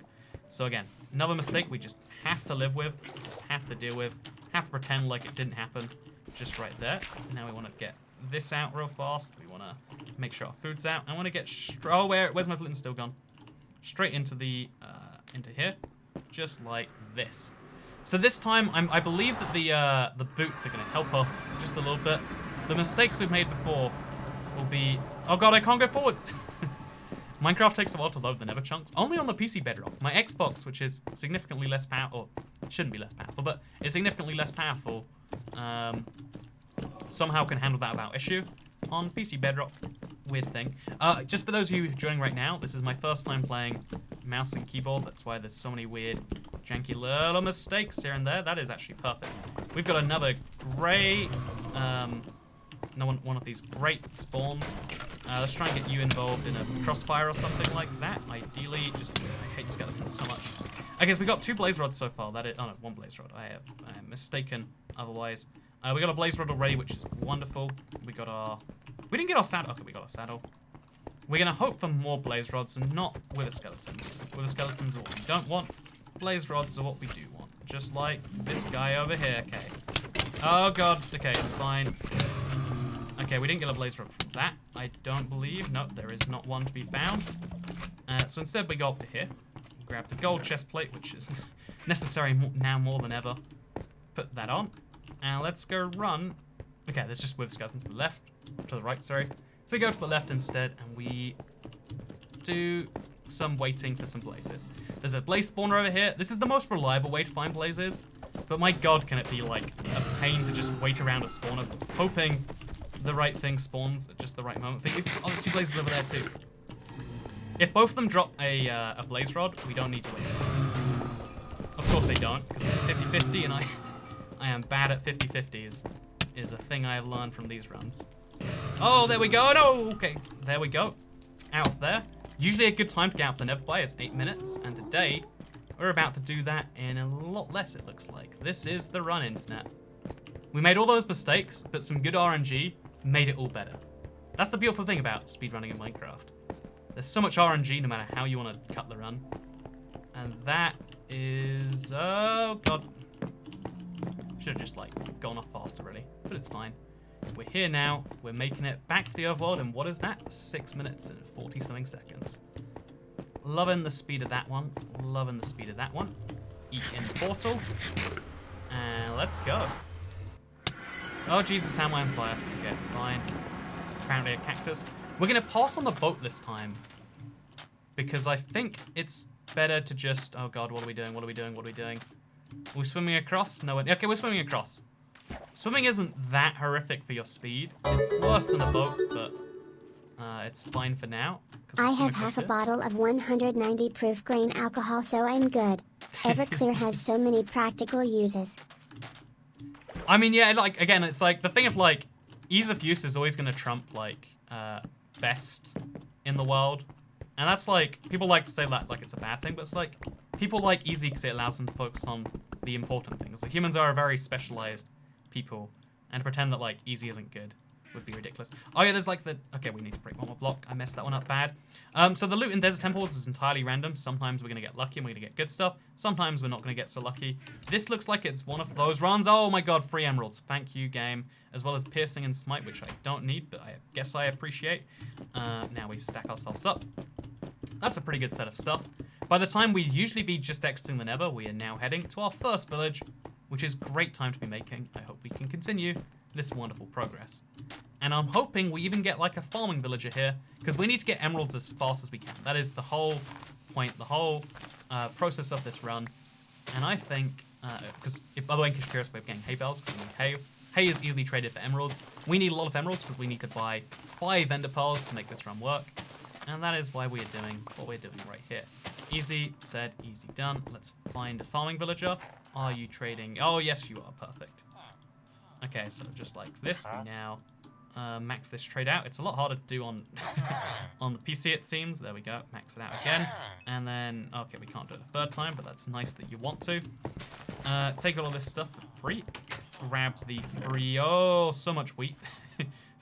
So again, another mistake we just have to live with, just have to deal with, have to pretend like it didn't happen. Just right there. Now we want to get this out real fast. We want to make sure our food's out. I want to get oh, where's my flint? Still gone. Straight into the into here, just like this. So this time, I believe that the boots are going to help us just a little bit. The mistakes we've made before will be, oh god, I can't go forwards. Minecraft takes a while to load the Nether chunks. Only on the PC Bedrock. My Xbox, which is significantly less powerful, or shouldn't be less powerful, but is significantly less powerful, somehow can handle that about issue. On PC Bedrock, weird thing. Just for those of you joining right now, this is my first time playing mouse and keyboard. That's why there's so many weird, janky little mistakes here and there. That is actually perfect. We've got another great, one of these great spawns. Let's try and get you involved in a crossfire or something like that. Ideally, just I hate skeletons so much. I guess we got 2 blaze rods so far. That is, oh no, 1 blaze rod. I am mistaken. Otherwise, we got a blaze rod already, which is wonderful. We didn't get our saddle. Okay, we got our saddle. We're gonna hope for more blaze rods and not wither skeletons. Wither skeletons are what we don't want. Blaze rods are what we do want. Just like this guy over here. Okay. Oh god. Okay, it's fine. Okay, we didn't get a blaze rod from that, I don't believe. No, there is not one to be found. So instead we go up to here, grab the gold chest plate, which is necessary now more than ever. Put that on, and let's go run. Okay, there's just wither skeletons to the left, to the right, sorry. So we go to the left instead, and we do some waiting for some blazes. There's a blaze spawner over here. This is the most reliable way to find blazes, but my god, can it be like a pain to just wait around a spawner, hoping the right thing spawns at just the right moment. Oh, there's 2 blazes over there too. If both of them drop a blaze rod, we don't need to wait. Of course they don't, because it's 50-50, and I am bad at 50-50s. Is a thing I have learned from these runs. Oh, there we go. No, okay, there we go. Out of there. Usually a good time to get out the Nether by is 8 minutes, and today we're about to do that in a lot less. It looks like this is the run, internet. We made all those mistakes, but some good RNG made it all better. That's the beautiful thing about speedrunning in Minecraft. There's so much RNG no matter how you want to cut the run. And that is... oh, God. Should have just, like, gone off faster, really. But it's fine. We're here now. We're making it back to the overworld. And what is that? 6 minutes and 40-something seconds. Loving the speed of that one. Loving the speed of that one. Eat in the portal. And let's go. Oh, Jesus, how am I on fire? Okay, it's fine. Apparently a cactus. We're going to pass on the boat this time. Because I think it's better to just... oh, God, what are we doing? What are we doing? What are we doing? Are we swimming across? No, okay, we're swimming across. Swimming isn't that horrific for your speed. It's worse than a boat, but it's fine for now. I have half a bottle of 190 proof grain alcohol, so I'm good. Everclear has so many practical uses. I mean, yeah, like, again, it's like, the thing of, like, ease of use is always going to trump, like, best in the world. And that's, like, people like to say that, like, it's a bad thing, but it's, like, people like easy because it allows them to focus on the important things. Like, humans are a very specialized people, and to pretend that, like, easy isn't good would be ridiculous. Oh, yeah, there's, like, the... okay, we need to break one more block. I messed that one up bad. So the loot in Desert Temples is entirely random. Sometimes we're going to get lucky and we're going to get good stuff. Sometimes we're not going to get so lucky. This looks like it's one of those runs. Oh, my God, 3 emeralds. Thank you, game. As well as piercing and smite, which I don't need, but I guess I appreciate. Now we stack ourselves up. That's a pretty good set of stuff. By the time we'd usually be just exiting the Nether, we are now heading to our first village, which is great time to be making. I hope we can continue this wonderful progress. And I'm hoping we even get like a farming villager here, because we need to get emeralds as fast as we can. That is the whole point, the whole process of this run. And I think, because by the way, in case you're curious, we're getting hay bales, because we need hay. Hay is easily traded for emeralds. We need a lot of emeralds because we need to buy 5 ender pearls to make this run work. And that is why we are doing what we're doing right here. Easy said, easy done. Let's find a farming villager. Are you trading? Oh, yes, you are. Perfect. Okay, so just like this, we now max this trade out. It's a lot harder to do on on the PC, it seems. There we go. Max it out again. And then, okay, we can't do it a third time, but that's nice that you want to. Take all of this stuff for free. Grab the free, oh, so much wheat.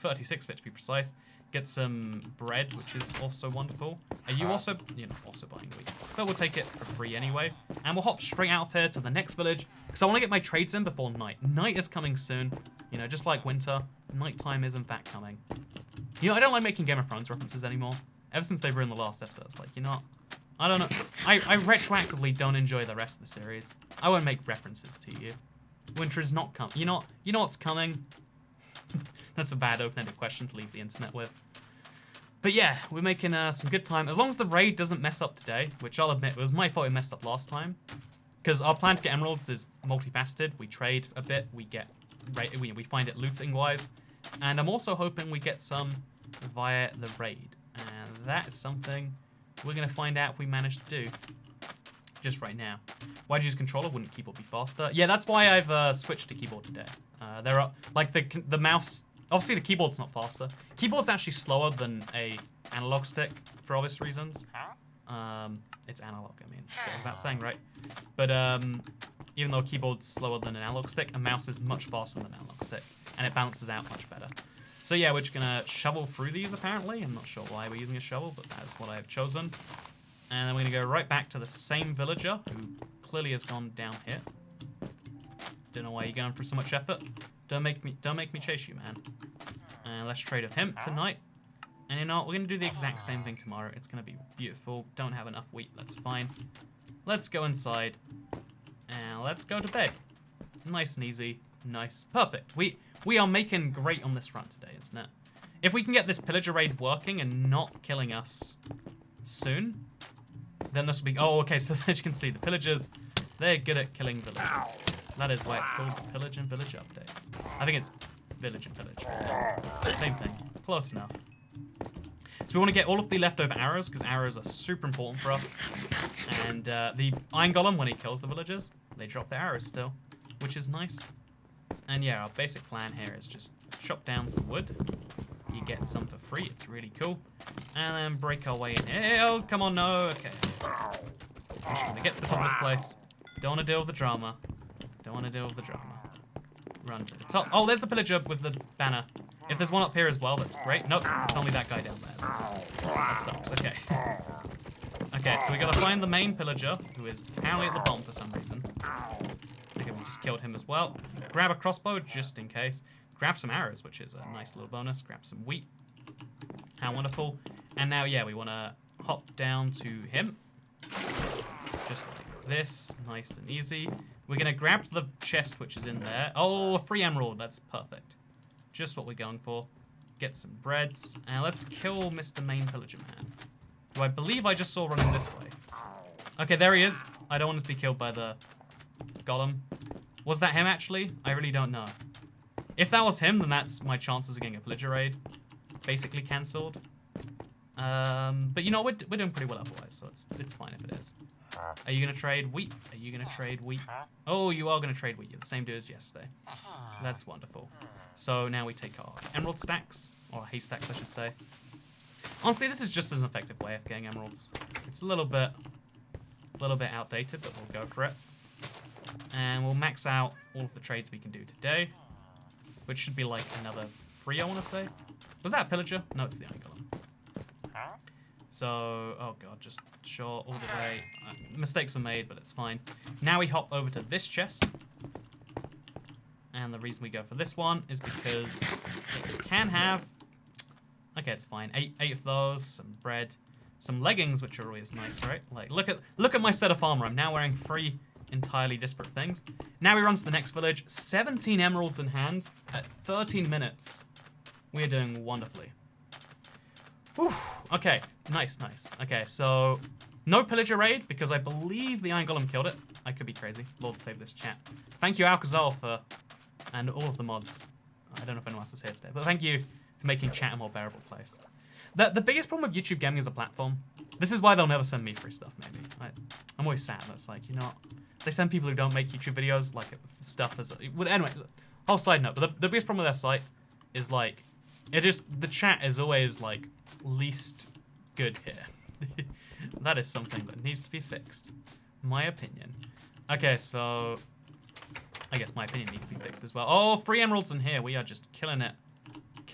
36 bit to be precise. Get some bread, which is also wonderful. Are you also, you're not also buying wheat, but we'll take it for free anyway. And we'll hop straight out of here to the next village, because I want to get my trades in before night. Night is coming soon, you know, just like winter. Nighttime is in fact coming. You know, I don't like making Game of Thrones references anymore. Ever since they've ruined the last episode, it's like, you know, I don't know. I retroactively don't enjoy the rest of the series. I won't make references to you. Winter is not coming. You know what's coming? That's a bad open-ended question to leave the internet with. But yeah, we're making some good time. As long as the raid doesn't mess up today, which I'll admit, it was my fault it messed up last time. Because our plan to get emeralds is multifaceted. We trade a bit, we find it looting-wise. And I'm also hoping we get some via the raid. And that is something we're going to find out if we manage to do. Just right now. Why'd you use controller? Wouldn't keyboard be faster? Yeah, that's why I've switched to keyboard today. There are, like, the mouse... Obviously, the keyboard's not faster. Keyboard's actually slower than a analog stick, for obvious reasons. It's analog, I mean. I was about saying, right? But even though a keyboard's slower than an analog stick, a mouse is much faster than an analog stick. And it bounces out much better. So yeah, we're just going to shovel through these, apparently. I'm not sure why we're using a shovel, but that is what I have chosen. And then we're going to go right back to the same villager, who clearly has gone down here. Don't know why you're going for so much effort. Don't make me chase you, man. And let's trade with him tonight. And you know what? We're going to do the exact same thing tomorrow. It's going to be beautiful. Don't have enough wheat. That's fine. Let's go inside. And let's go to bed. Nice and easy. Nice. Perfect. We are making great on this front today, isn't it? If we can get this pillager raid working and not killing us soon, then this will be... Oh, okay. So as you can see, the pillagers, they're good at killing villagers. That is why it's called Pillage and Village Update. I think it's Village and Village. Same thing. Close enough. So we want to get all of the leftover arrows, because arrows are super important for us. And the Iron Golem, when he kills the villagers, they drop their arrows still, which is nice. And yeah, our basic plan here is just chop down some wood. You get some for free. It's really cool. And then break our way in here. Oh, come on, no. Okay. I'm just going to get to the top of this place. Don't want to deal with the drama. Don't want to deal with the drama. Run to the top. Oh, there's the pillager with the banner. If there's one up here as well, that's great. Nope, it's only that guy down there. That sucks. Okay. Okay, so we got to find the main pillager, who is apparently at the bottom for some reason. Okay, we just killed him as well. Grab a crossbow just in case. Grab some arrows, which is a nice little bonus. Grab some wheat. How wonderful. And now, yeah, we want to hop down to him. Just like this. Nice and easy. We're going to grab the chest which is in there. Oh, a free emerald. That's perfect. Just what we're going for. Get some breads. And let's kill Mr. Main Pillager Man, who I believe I just saw running this way. Okay, there he is. I don't want to be killed by the golem. Was that him, actually? I really don't know. If that was him, then that's my chances of getting a pillager raid basically cancelled. But you know, we're doing pretty well otherwise, so it's fine if it is. Are you going to trade wheat? Are you going to trade wheat? Oh, you are going to trade wheat. You're the same dude as yesterday. That's wonderful. So now we take our emerald stacks, or haystacks, I should say. Honestly, this is just as an effective way of getting emeralds. It's a little bit outdated, but we'll go for it. And we'll max out all of the trades we can do today, which should be like another 3, I want to say. Was that a pillager? No, it's the Iron Golem. So, oh god, just sure all the way. Mistakes were made, but it's fine. Now we hop over to this chest. And the reason we go for this one is because it can have... Okay, it's fine. 8 of those, some bread, some leggings, which are always nice, right? Like, look at my set of armor. I'm now wearing 3 entirely disparate things. Now we run to the next village. 17 emeralds in hand at 13 minutes. We are doing wonderfully. Whew. Okay, nice. Okay, so no pillager raid because I believe the Iron Golem killed it. I could be crazy. Lord save this chat. Thank you, Alcazar, and all of the mods. I don't know if anyone else is here today, but thank you for making chat a more bearable place. The biggest problem with YouTube gaming as a platform, this is why they'll never send me free stuff, maybe. I'm always sad. That's like, you know, they send people who don't make YouTube videos, like, stuff as... Anyway, whole side note, but the biggest problem with their site is, like, the chat is always like least good here. That is something that needs to be fixed. My opinion. Okay, so I guess my opinion needs to be fixed as well. Oh, 3 emeralds in here. We are just killing it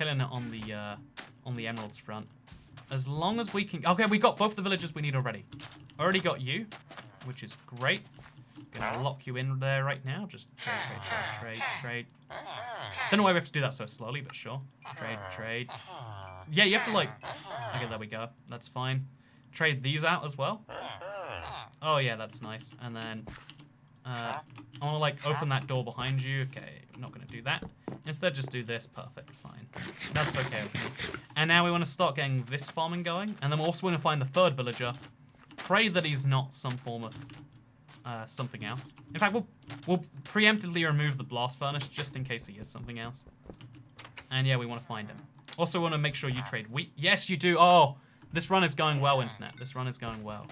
on the emeralds front. As long as we can. Okay, we got both the villagers we need already. Already got you, which is great. Gonna lock you in there right now. Just trade. Don't know why we have to do that so slowly, but sure. Trade. Yeah, you have to like. Okay, there we go. That's fine. Trade these out as well. Oh yeah, that's nice. And then I want to like open that door behind you. Okay, I'm not gonna do that. Instead, just do this. Perfect, fine. That's okay with me. And now we want to start getting this farming going, and then we're also going to find the 3rd villager. Pray that he's not some form of something else. In fact, we'll preemptively remove the blast furnace just in case he is something else. And yeah, we want to find him. Also, want to make sure you trade wheat. Yes, you do. Oh, this run is going well, internet. This run is going well.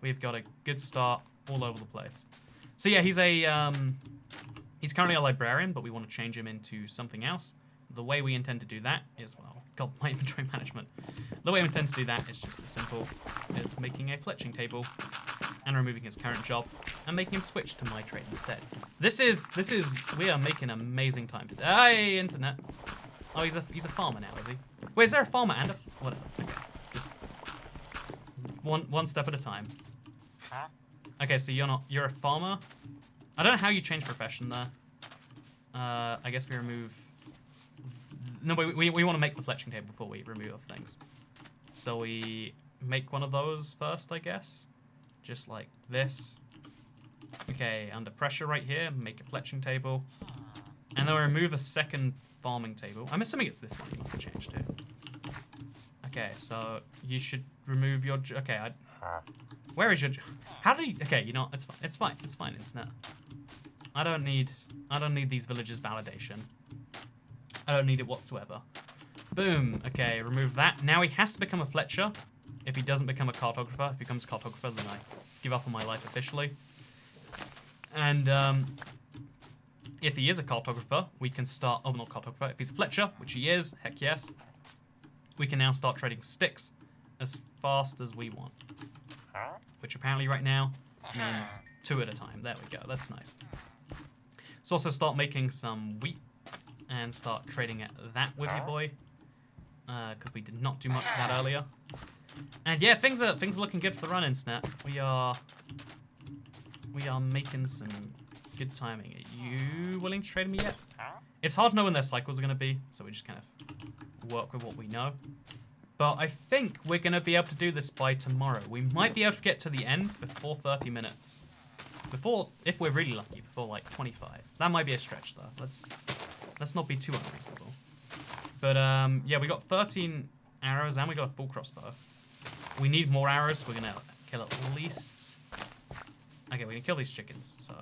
We've got a good start all over the place. So yeah, he's currently a librarian, but we want to change him into something else. The way we intend to do that is, well, God, my inventory management. The way we intend to do that is just as simple as making a fletching table and removing his current job and making him switch to my trade instead. We are making amazing time today. Hey, internet. Oh, he's a farmer now, is he? Wait, is there a farmer and a, whatever, okay. Just one step at a time. Okay, so you're a farmer. I don't know how you change profession there. I guess we remove. No, we want to make the fletching table before we remove other things. So we make one of those first, I guess. Just like this. Okay, under pressure right here, make a fletching table. And then we remove a second farming table. I'm assuming it's this one you must have changed to. Okay, so you should remove your... Okay, where is your... How did he... Okay, you know, it's fine. It's fine. It's fine, internet. I don't need these villagers' validation. I don't need it whatsoever. Boom. Okay, remove that. Now he has to become a Fletcher. If he doesn't become a cartographer, if he becomes a cartographer, then I give up on my life officially. And if he is a cartographer, we can start... Oh, not cartographer. If he's a Fletcher, which he is, heck yes, we can now start trading sticks as fast as we want. Which apparently right now means 2 at a time. There we go. That's nice. Let's also start making some wheat and start trading that with you, boy. Because we did not do much of that earlier. And yeah, things are looking good for the run-in, Snap. We are making some good timing. Are you willing to trade me yet? It's hard to know when their cycles are going to be, so we just kind of work with what we know. But I think we're going to be able to do this by tomorrow. We might be able to get to the end before 30 minutes. Before, if we're really lucky, before like 25. That might be a stretch though. Let's not be too unreasonable. But yeah, we got 13 arrows and we got a full crossbow. We need more arrows. We're gonna kill at least. Okay, we can kill these chickens. So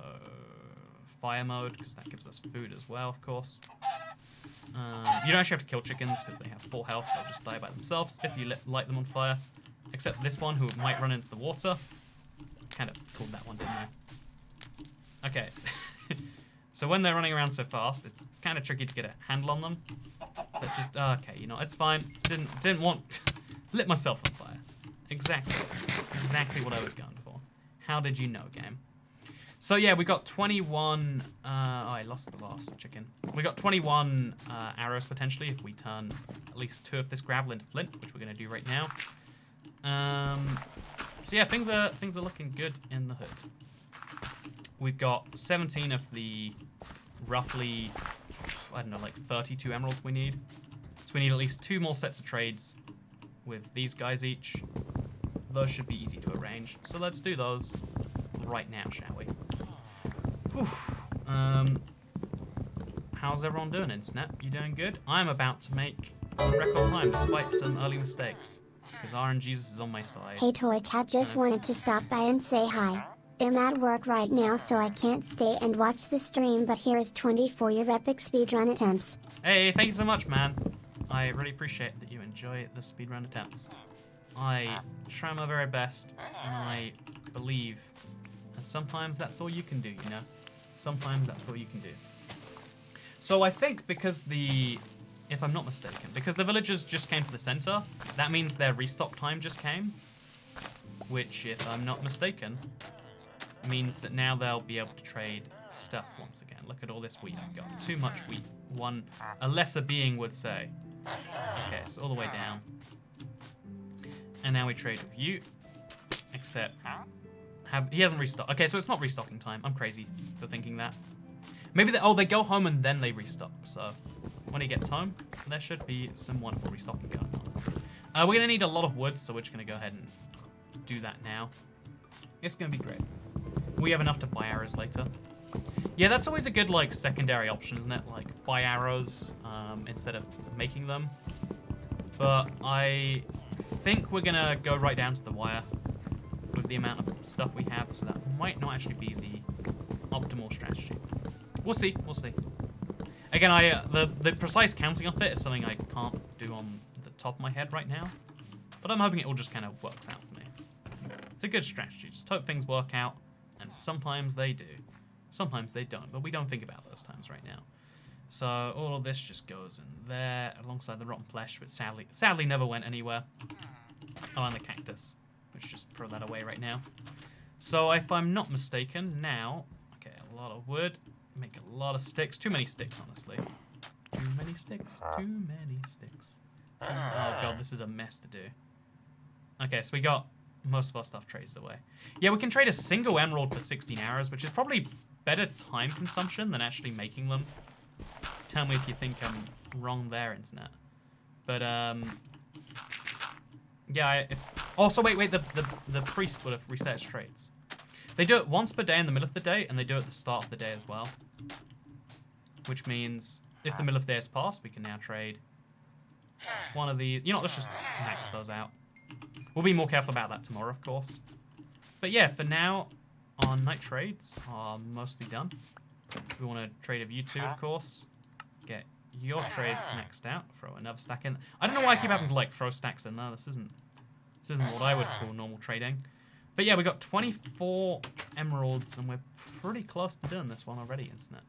fire mode, because that gives us food as well, of course. You don't actually have to kill chickens because they have full health. They'll just die by themselves if you light them on fire. Except this one, who might run into the water. Kind of called that one, didn't I? Okay. So when they're running around so fast, it's kind of tricky to get a handle on them. But just, okay, you know, it's fine. Didn't want... lit myself on fire. Exactly what I was going for. How did you know, game? So yeah, we got 21... oh, I lost the last chicken. We got 21 arrows, potentially, if we turn at least 2 of this gravel into flint, which we're going to do right now. So yeah, things are looking good in the hood. We've got 17 of the roughly, I don't know, like 32 emeralds we need. So we need at least 2 more sets of trades with these guys each. Those should be easy to arrange. So let's do those right now, shall we? Whew. How's everyone doing, Internet? You doing good? I'm about to make some record time despite some early mistakes. Because RNGesus is on my side. Hey Toy Cat, just wanted to stop by and say hi. I'm at work right now so I can't stay and watch the stream, but here is 20 for your epic speedrun attempts. Hey, thank you so much, man. I really appreciate that you enjoy the speedrun attempts. I try my very best, and I believe that sometimes that's all you can do, you know? Sometimes that's all you can do. So I think because the if I'm not mistaken. Because the villagers just came to the center, that means their restock time just came. Which, if I'm not mistaken, means that now they'll be able to trade stuff once again. Look at all this wheat I've got. Too much wheat, a lesser being would say. Okay, so all the way down. And now we trade with you. Except, he hasn't restocked. Okay, so it's not restocking time. I'm crazy for thinking that. Maybe they go home and then they restock. So when he gets home, there should be some wonderful restocking going on. We're going to need a lot of wood, so we're just going to go ahead and do that now. It's going to be great. We have enough to buy arrows later. Yeah, that's always a good, like, secondary option, isn't it? Like, buy arrows instead of making them. But I think we're going to go right down to the wire with the amount of stuff we have, so that might not actually be the optimal strategy. We'll see, we'll see. Again, the precise counting of it is something I can't do on the top of my head right now. But I'm hoping it all just kind of works out for me. It's a good strategy, just hope things work out, and sometimes they do. Sometimes they don't, but we don't think about those times right now. So all of this just goes in there, alongside the rotten flesh, but sadly never went anywhere. Oh, and the cactus. Let's just throw that away right now. So if I'm not mistaken, now, okay, a lot of wood, make a lot of sticks. Too many sticks, honestly. Too many sticks, too many sticks. Oh god, this is a mess to do. Okay, so we got most of our stuff traded away. Yeah, we can trade a single emerald for 16 arrows, which is probably better time consumption than actually making them. Tell me if you think I'm wrong there, internet. But, yeah, also, wait, the priest would have reset his trades. They do it once per day in the middle of the day, and they do it at the start of the day as well. Which means, if the middle of the day has passed, we can now trade one of the... You know, let's just max those out. We'll be more careful about that tomorrow, of course. But yeah, for now, our night trades are mostly done. We want to trade of you two, of course. Get your trades maxed out. Throw another stack in. I don't know why I keep having to, like, throw stacks in there. This isn't what I would call normal trading. But yeah, we got 24 emeralds, and we're pretty close to doing this one already, internet.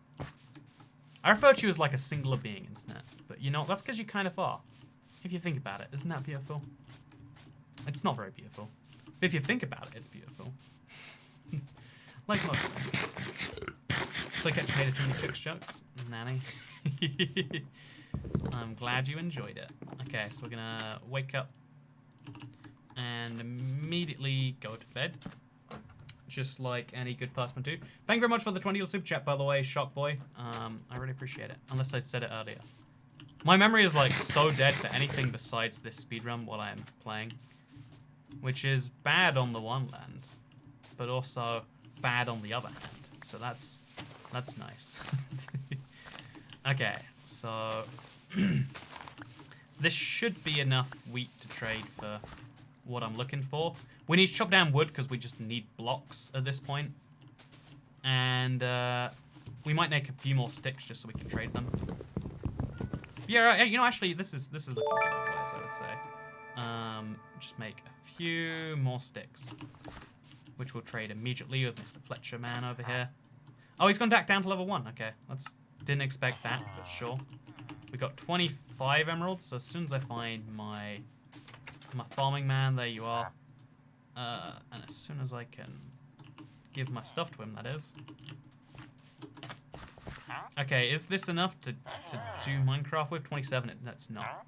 I refer to you as like a singular being, internet. But you know, that's because you kind of are. If you think about it, isn't that beautiful? It's not very beautiful. But if you think about it, it's beautiful. Like most things. So I kept made it too many fixed jokes. Nanny. I'm glad you enjoyed it. Okay, so we're gonna wake up and immediately go to bed. Just like any good person would do. Thank you very much for the $20 super chat, by the way, Shock Boy. I really appreciate it. Unless I said it earlier. My memory is like so dead for anything besides this speedrun while I'm playing. Which is bad on the one hand, but also bad on the other hand. So that's nice. Okay, so this should be enough wheat to trade for what I'm looking for. We need to chop down wood because we just need blocks at this point. And we might make a few more sticks just so we can trade them. Yeah, you know, actually, this is looking good otherwise, I would say. Just make a few more sticks, which we'll trade immediately with Mr. Fletcher man over here. Oh, he's gone back down to level 1. Okay, didn't expect that, but sure. We got 25 emeralds, so as soon as I find my farming man, there you are. And as soon as I can give my stuff to him, that is. Okay, is this enough to do Minecraft with? 27, that's not.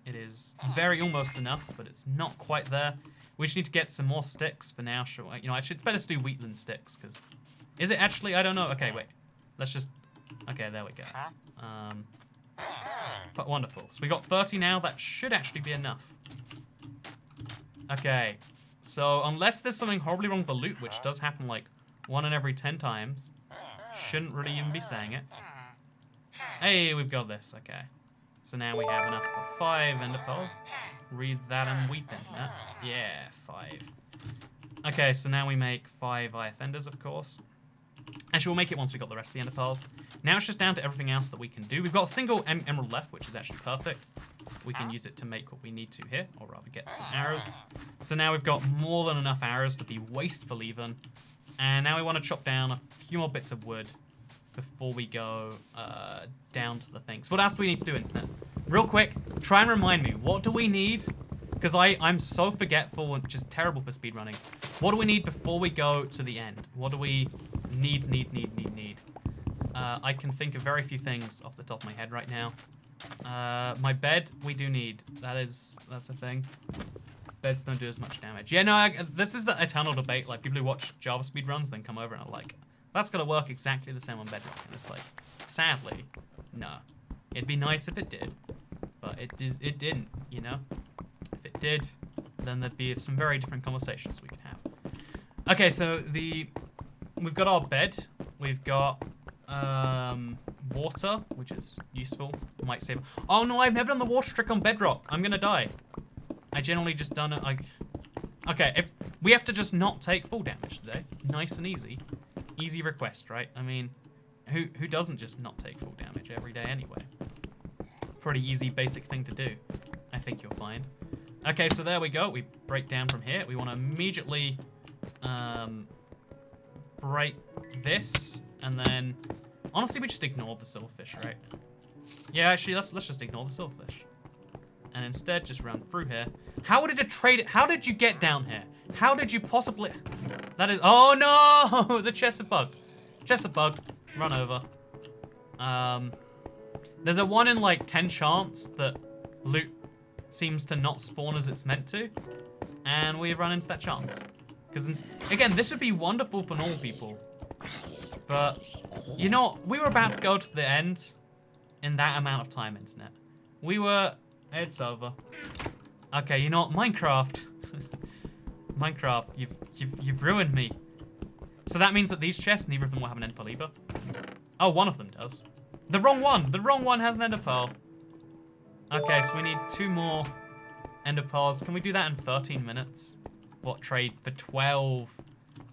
It is very almost enough, but it's not quite there. We just need to get some more sticks for now, sure. You know, actually, it's better to do wheat than sticks, because... Is it actually? I don't know. Okay, wait. Let's just... Okay, there we go. But wonderful. So we got 30 now. That should actually be enough. Okay. So, unless there's something horribly wrong with the loot, which does happen, like, 1 in every 10 times, shouldn't really even be saying it. Hey, we've got this. Okay. So now we have enough for 5 ender pearls. Read that and weep in that. Yeah, 5. Okay, so now we make 5 IF enders, of course. Actually, we'll make it once we got the rest of the ender pearls. Now it's just down to everything else that we can do. We've got a single emerald left, which is actually perfect. We can use it to make what we need to here, or rather get some arrows. So now we've got more than enough arrows to be wasteful even. And now we want to chop down a few more bits of wood before we go down to the things. What else do we need to do, internet? Real quick, try and remind me. What do we need? Because I'm so forgetful and just terrible for speedrunning. What do we need before we go to the end? What do we need? I can think of very few things off the top of my head right now. My bed, we do need. That's a thing. Beds don't do as much damage. Yeah, no, this is the eternal debate. Like, people who watch Java speedruns then come over and are like, that's gonna work exactly the same on Bedrock. And it's like, sadly, no. It'd be nice if it did, but it didn't, you know? If it did, then there'd be some very different conversations we could have. Okay, so we've got our bed. We've got water, which is useful. Might save. Oh no, I've never done the water trick on Bedrock. I'm gonna die. I generally just done it like. Okay, if we have to just not take full damage today, nice and easy. Easy request, right? I mean, who doesn't just not take full damage every day anyway? Pretty easy, basic thing to do. I think you'll find. Okay, so there we go. We break down from here. We want to immediately break this, and then honestly, we just ignore the silverfish, right? Yeah, actually, let's just ignore the silverfish, and instead just run through here. How did it trade it? How did you get down here? How did you possibly? That is. Oh no! The chest is bugged. Chest is bugged. Run over. There's a 1 in like 10 chance that loot seems to not spawn as it's meant to, and we've run into that chance. Because again, this would be wonderful for normal people, but you know, we were about to go to the end in that amount of time, internet. It's over. Okay, you know what, Minecraft. Minecraft, you've ruined me. So that means that these chests, neither of them will have an end pearl either. Oh, one of them does. The wrong one. The wrong one has an ender pearl. Okay, so we need 2 more ender pearls. Can we do that in 13 minutes? What, trade for 12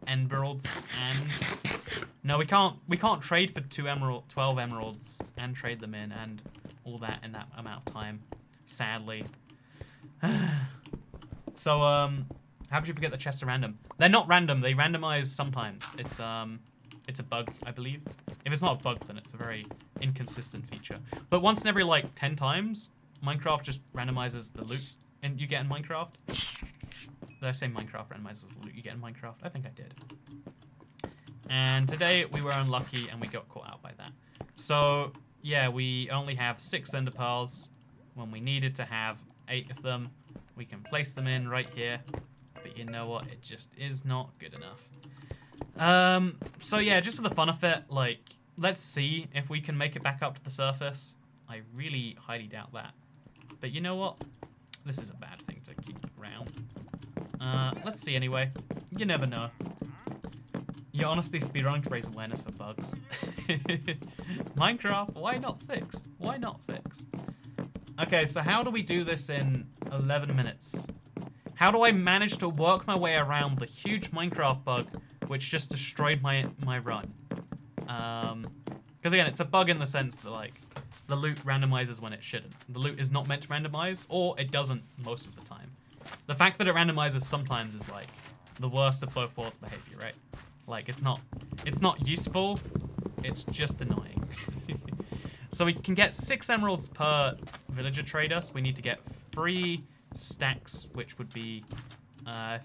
emeralds and... No, we can't trade for 12 emeralds and trade them in and all that in that amount of time, sadly. So, how could you forget the chests are random? They're not random, they randomize sometimes. It's a bug, I believe. If it's not a bug, then it's a very inconsistent feature. But once in every, like, 10 times, Minecraft just randomizes the loot and you get in Minecraft. Did I say Minecraft randomizes the loot you get in Minecraft? I think I did. And today we were unlucky and we got caught out by that. So, yeah, we only have 6 ender pearls when we needed to have 8 of them. We can place them in right here. But you know what? It just is not good enough. So yeah, just for the fun of it, like, let's see if we can make it back up to the surface. I really highly doubt that. But you know what? This is a bad thing to keep around. Let's see anyway. You never know. You're honestly speedrunning to raise awareness for bugs. Minecraft, why not fix? Why not fix? Okay, so how do we do this in 11 minutes? How do I manage to work my way around the huge Minecraft bug which just destroyed my run? Because again, it's a bug in the sense that, like, the loot randomizes when it shouldn't. The loot is not meant to randomize, or it doesn't most of the time. The fact that it randomizes sometimes is, like, the worst of both worlds behavior, right? Like, it's not useful, it's just annoying. So we can get 6 emeralds per villager trader, so we need to get 3 stacks, which would be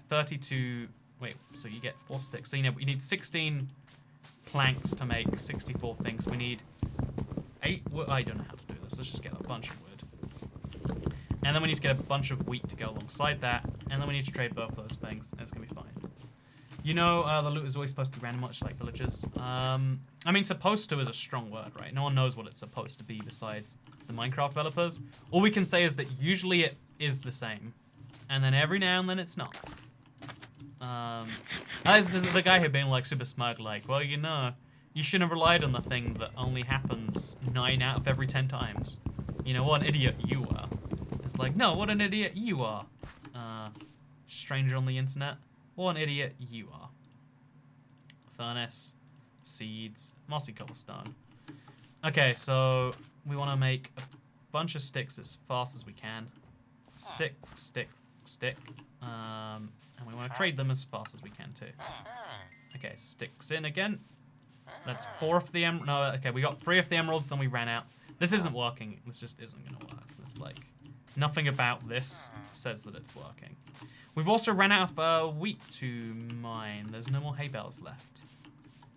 32... Wait, so you get 4 sticks. So you need 16 planks to make 64 things. We need 8 wood. I don't know how to do this. Let's just get a bunch of wood. And then we need to get a bunch of wheat to go alongside that. And then we need to trade both those things, and it's going to be fine. You know, the loot is always supposed to be random, much like villagers. I mean, supposed to is a strong word, right? No one knows what it's supposed to be besides the Minecraft developers. All we can say is that usually it is the same. And then every now and then it's not. This is the guy who being like super smug, like, well, you know, you shouldn't have relied on the thing that only happens 9 out of every 10 times. You know, what an idiot you are. It's like, no, what an idiot you are. Stranger on the internet. What an idiot you are. Furnace, seeds, mossy cobblestone. Okay, so we want to make a bunch of sticks as fast as we can. Stick, stick, stick. And we want to trade them as fast as we can too. Okay, sticks in again. That's 4 of the emeralds. No, okay, we got 3 of the emeralds, then we ran out. This isn't working. This just isn't going to work. It's like, nothing about this says that it's working. We've also ran out of wheat to mine. There's no more hay bales left.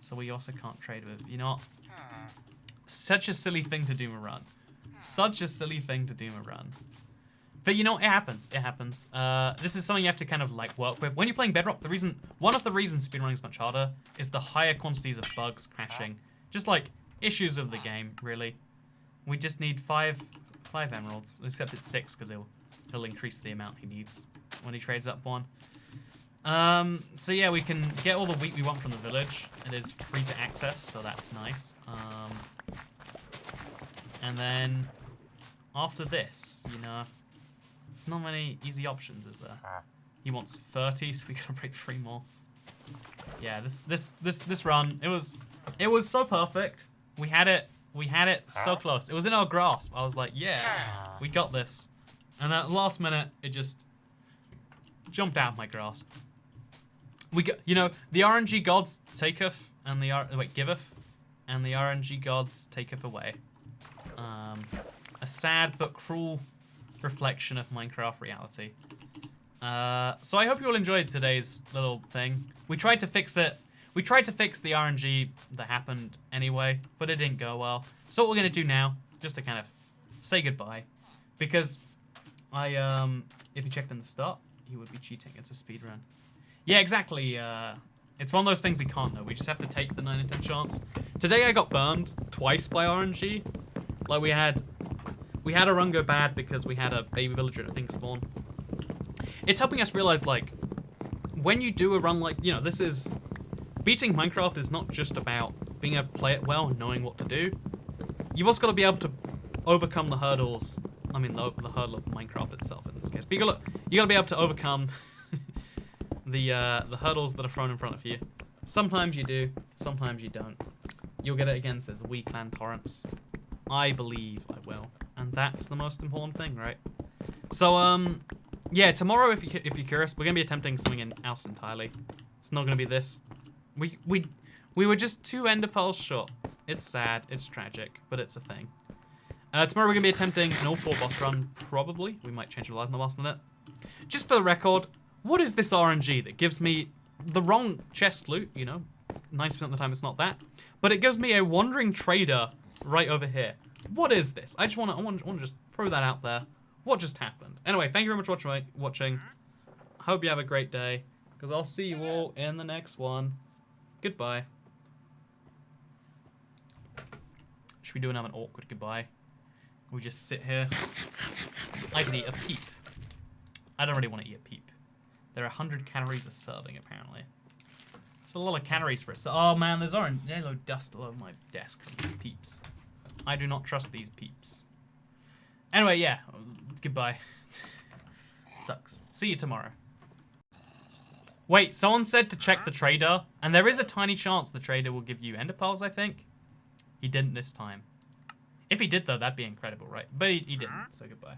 So we also can't trade with, you know what? Such a silly thing to doom a run. Such a silly thing to doom a run. But you know, it happens. It happens. This is something you have to kind of like work with. When you're playing Bedrock, one of the reasons speedrunning is much harder is the higher quantities of bugs, crashing. Just like issues of the game, really. We just need five emeralds, except it's 6 because he'll increase the amount he needs when he trades up 1. So yeah, we can get all the wheat we want from the village. It is free to access, so that's nice. And then after this, you know, there's not many easy options, is there? He wants 30, so we gotta break 3 more. Yeah, this run, it was so perfect. We had it so close. It was in our grasp. I was like, yeah, we got this. And at last minute, it just jumped out of my grasp. We got, you know, the RNG gods taketh and giveth, and the RNG gods taketh away. A sad but cruel reflection of Minecraft reality. So I hope you all enjoyed today's little thing. We tried to fix it. We tried to fix the RNG that happened anyway, but it didn't go well. So what we're gonna do now, just to kind of say goodbye, because if you checked in the start, you would be cheating. It's a speed run. Yeah, exactly. It's one of those things we can't know. We just have to take the 9 in 10 chance. Today I got burned twice by RNG. Like we had a run go bad because we had a baby villager at a thing spawn. It's helping us realize, like, when you do a run like, you know, this is... Beating Minecraft is not just about being able to play it well and knowing what to do. You've also got to be able to overcome the hurdles. I mean, the hurdle of Minecraft itself in this case. But you got to be able to overcome the hurdles that are thrown in front of you. Sometimes you do, sometimes you don't. You'll get it again, says We Clan Torrents. I believe I will. And that's the most important thing, right? So, yeah, tomorrow, if you're curious, we're going to be attempting something else entirely. It's not going to be this. We were just 2 ender pearls short. It's sad, it's tragic, but it's a thing. Tomorrow we're going to be attempting an all-4 boss run, probably. We might change it live in the last minute. Just for the record, what is this RNG that gives me the wrong chest loot, you know? 90% of the time it's not that. But it gives me a wandering trader right over here. What is this? I want to just throw that out there. What just happened? Anyway, thank you very much for watching. Hope you have a great day, because I'll see you all in the next one. Goodbye. Should we do another awkward goodbye? We just sit here. I can eat a peep. I don't really want to eat a peep. There are 100 calories a serving, apparently. It's a lot of calories for a serving. Oh man, there's orange yellow dust all over my desk from these peeps. I do not trust these peeps. Anyway, yeah. Goodbye. Sucks. See you tomorrow. Wait, someone said to check the trader, and there is a tiny chance the trader will give you ender pearls, I think. He didn't this time. If he did, though, that'd be incredible, right? But he didn't, so goodbye.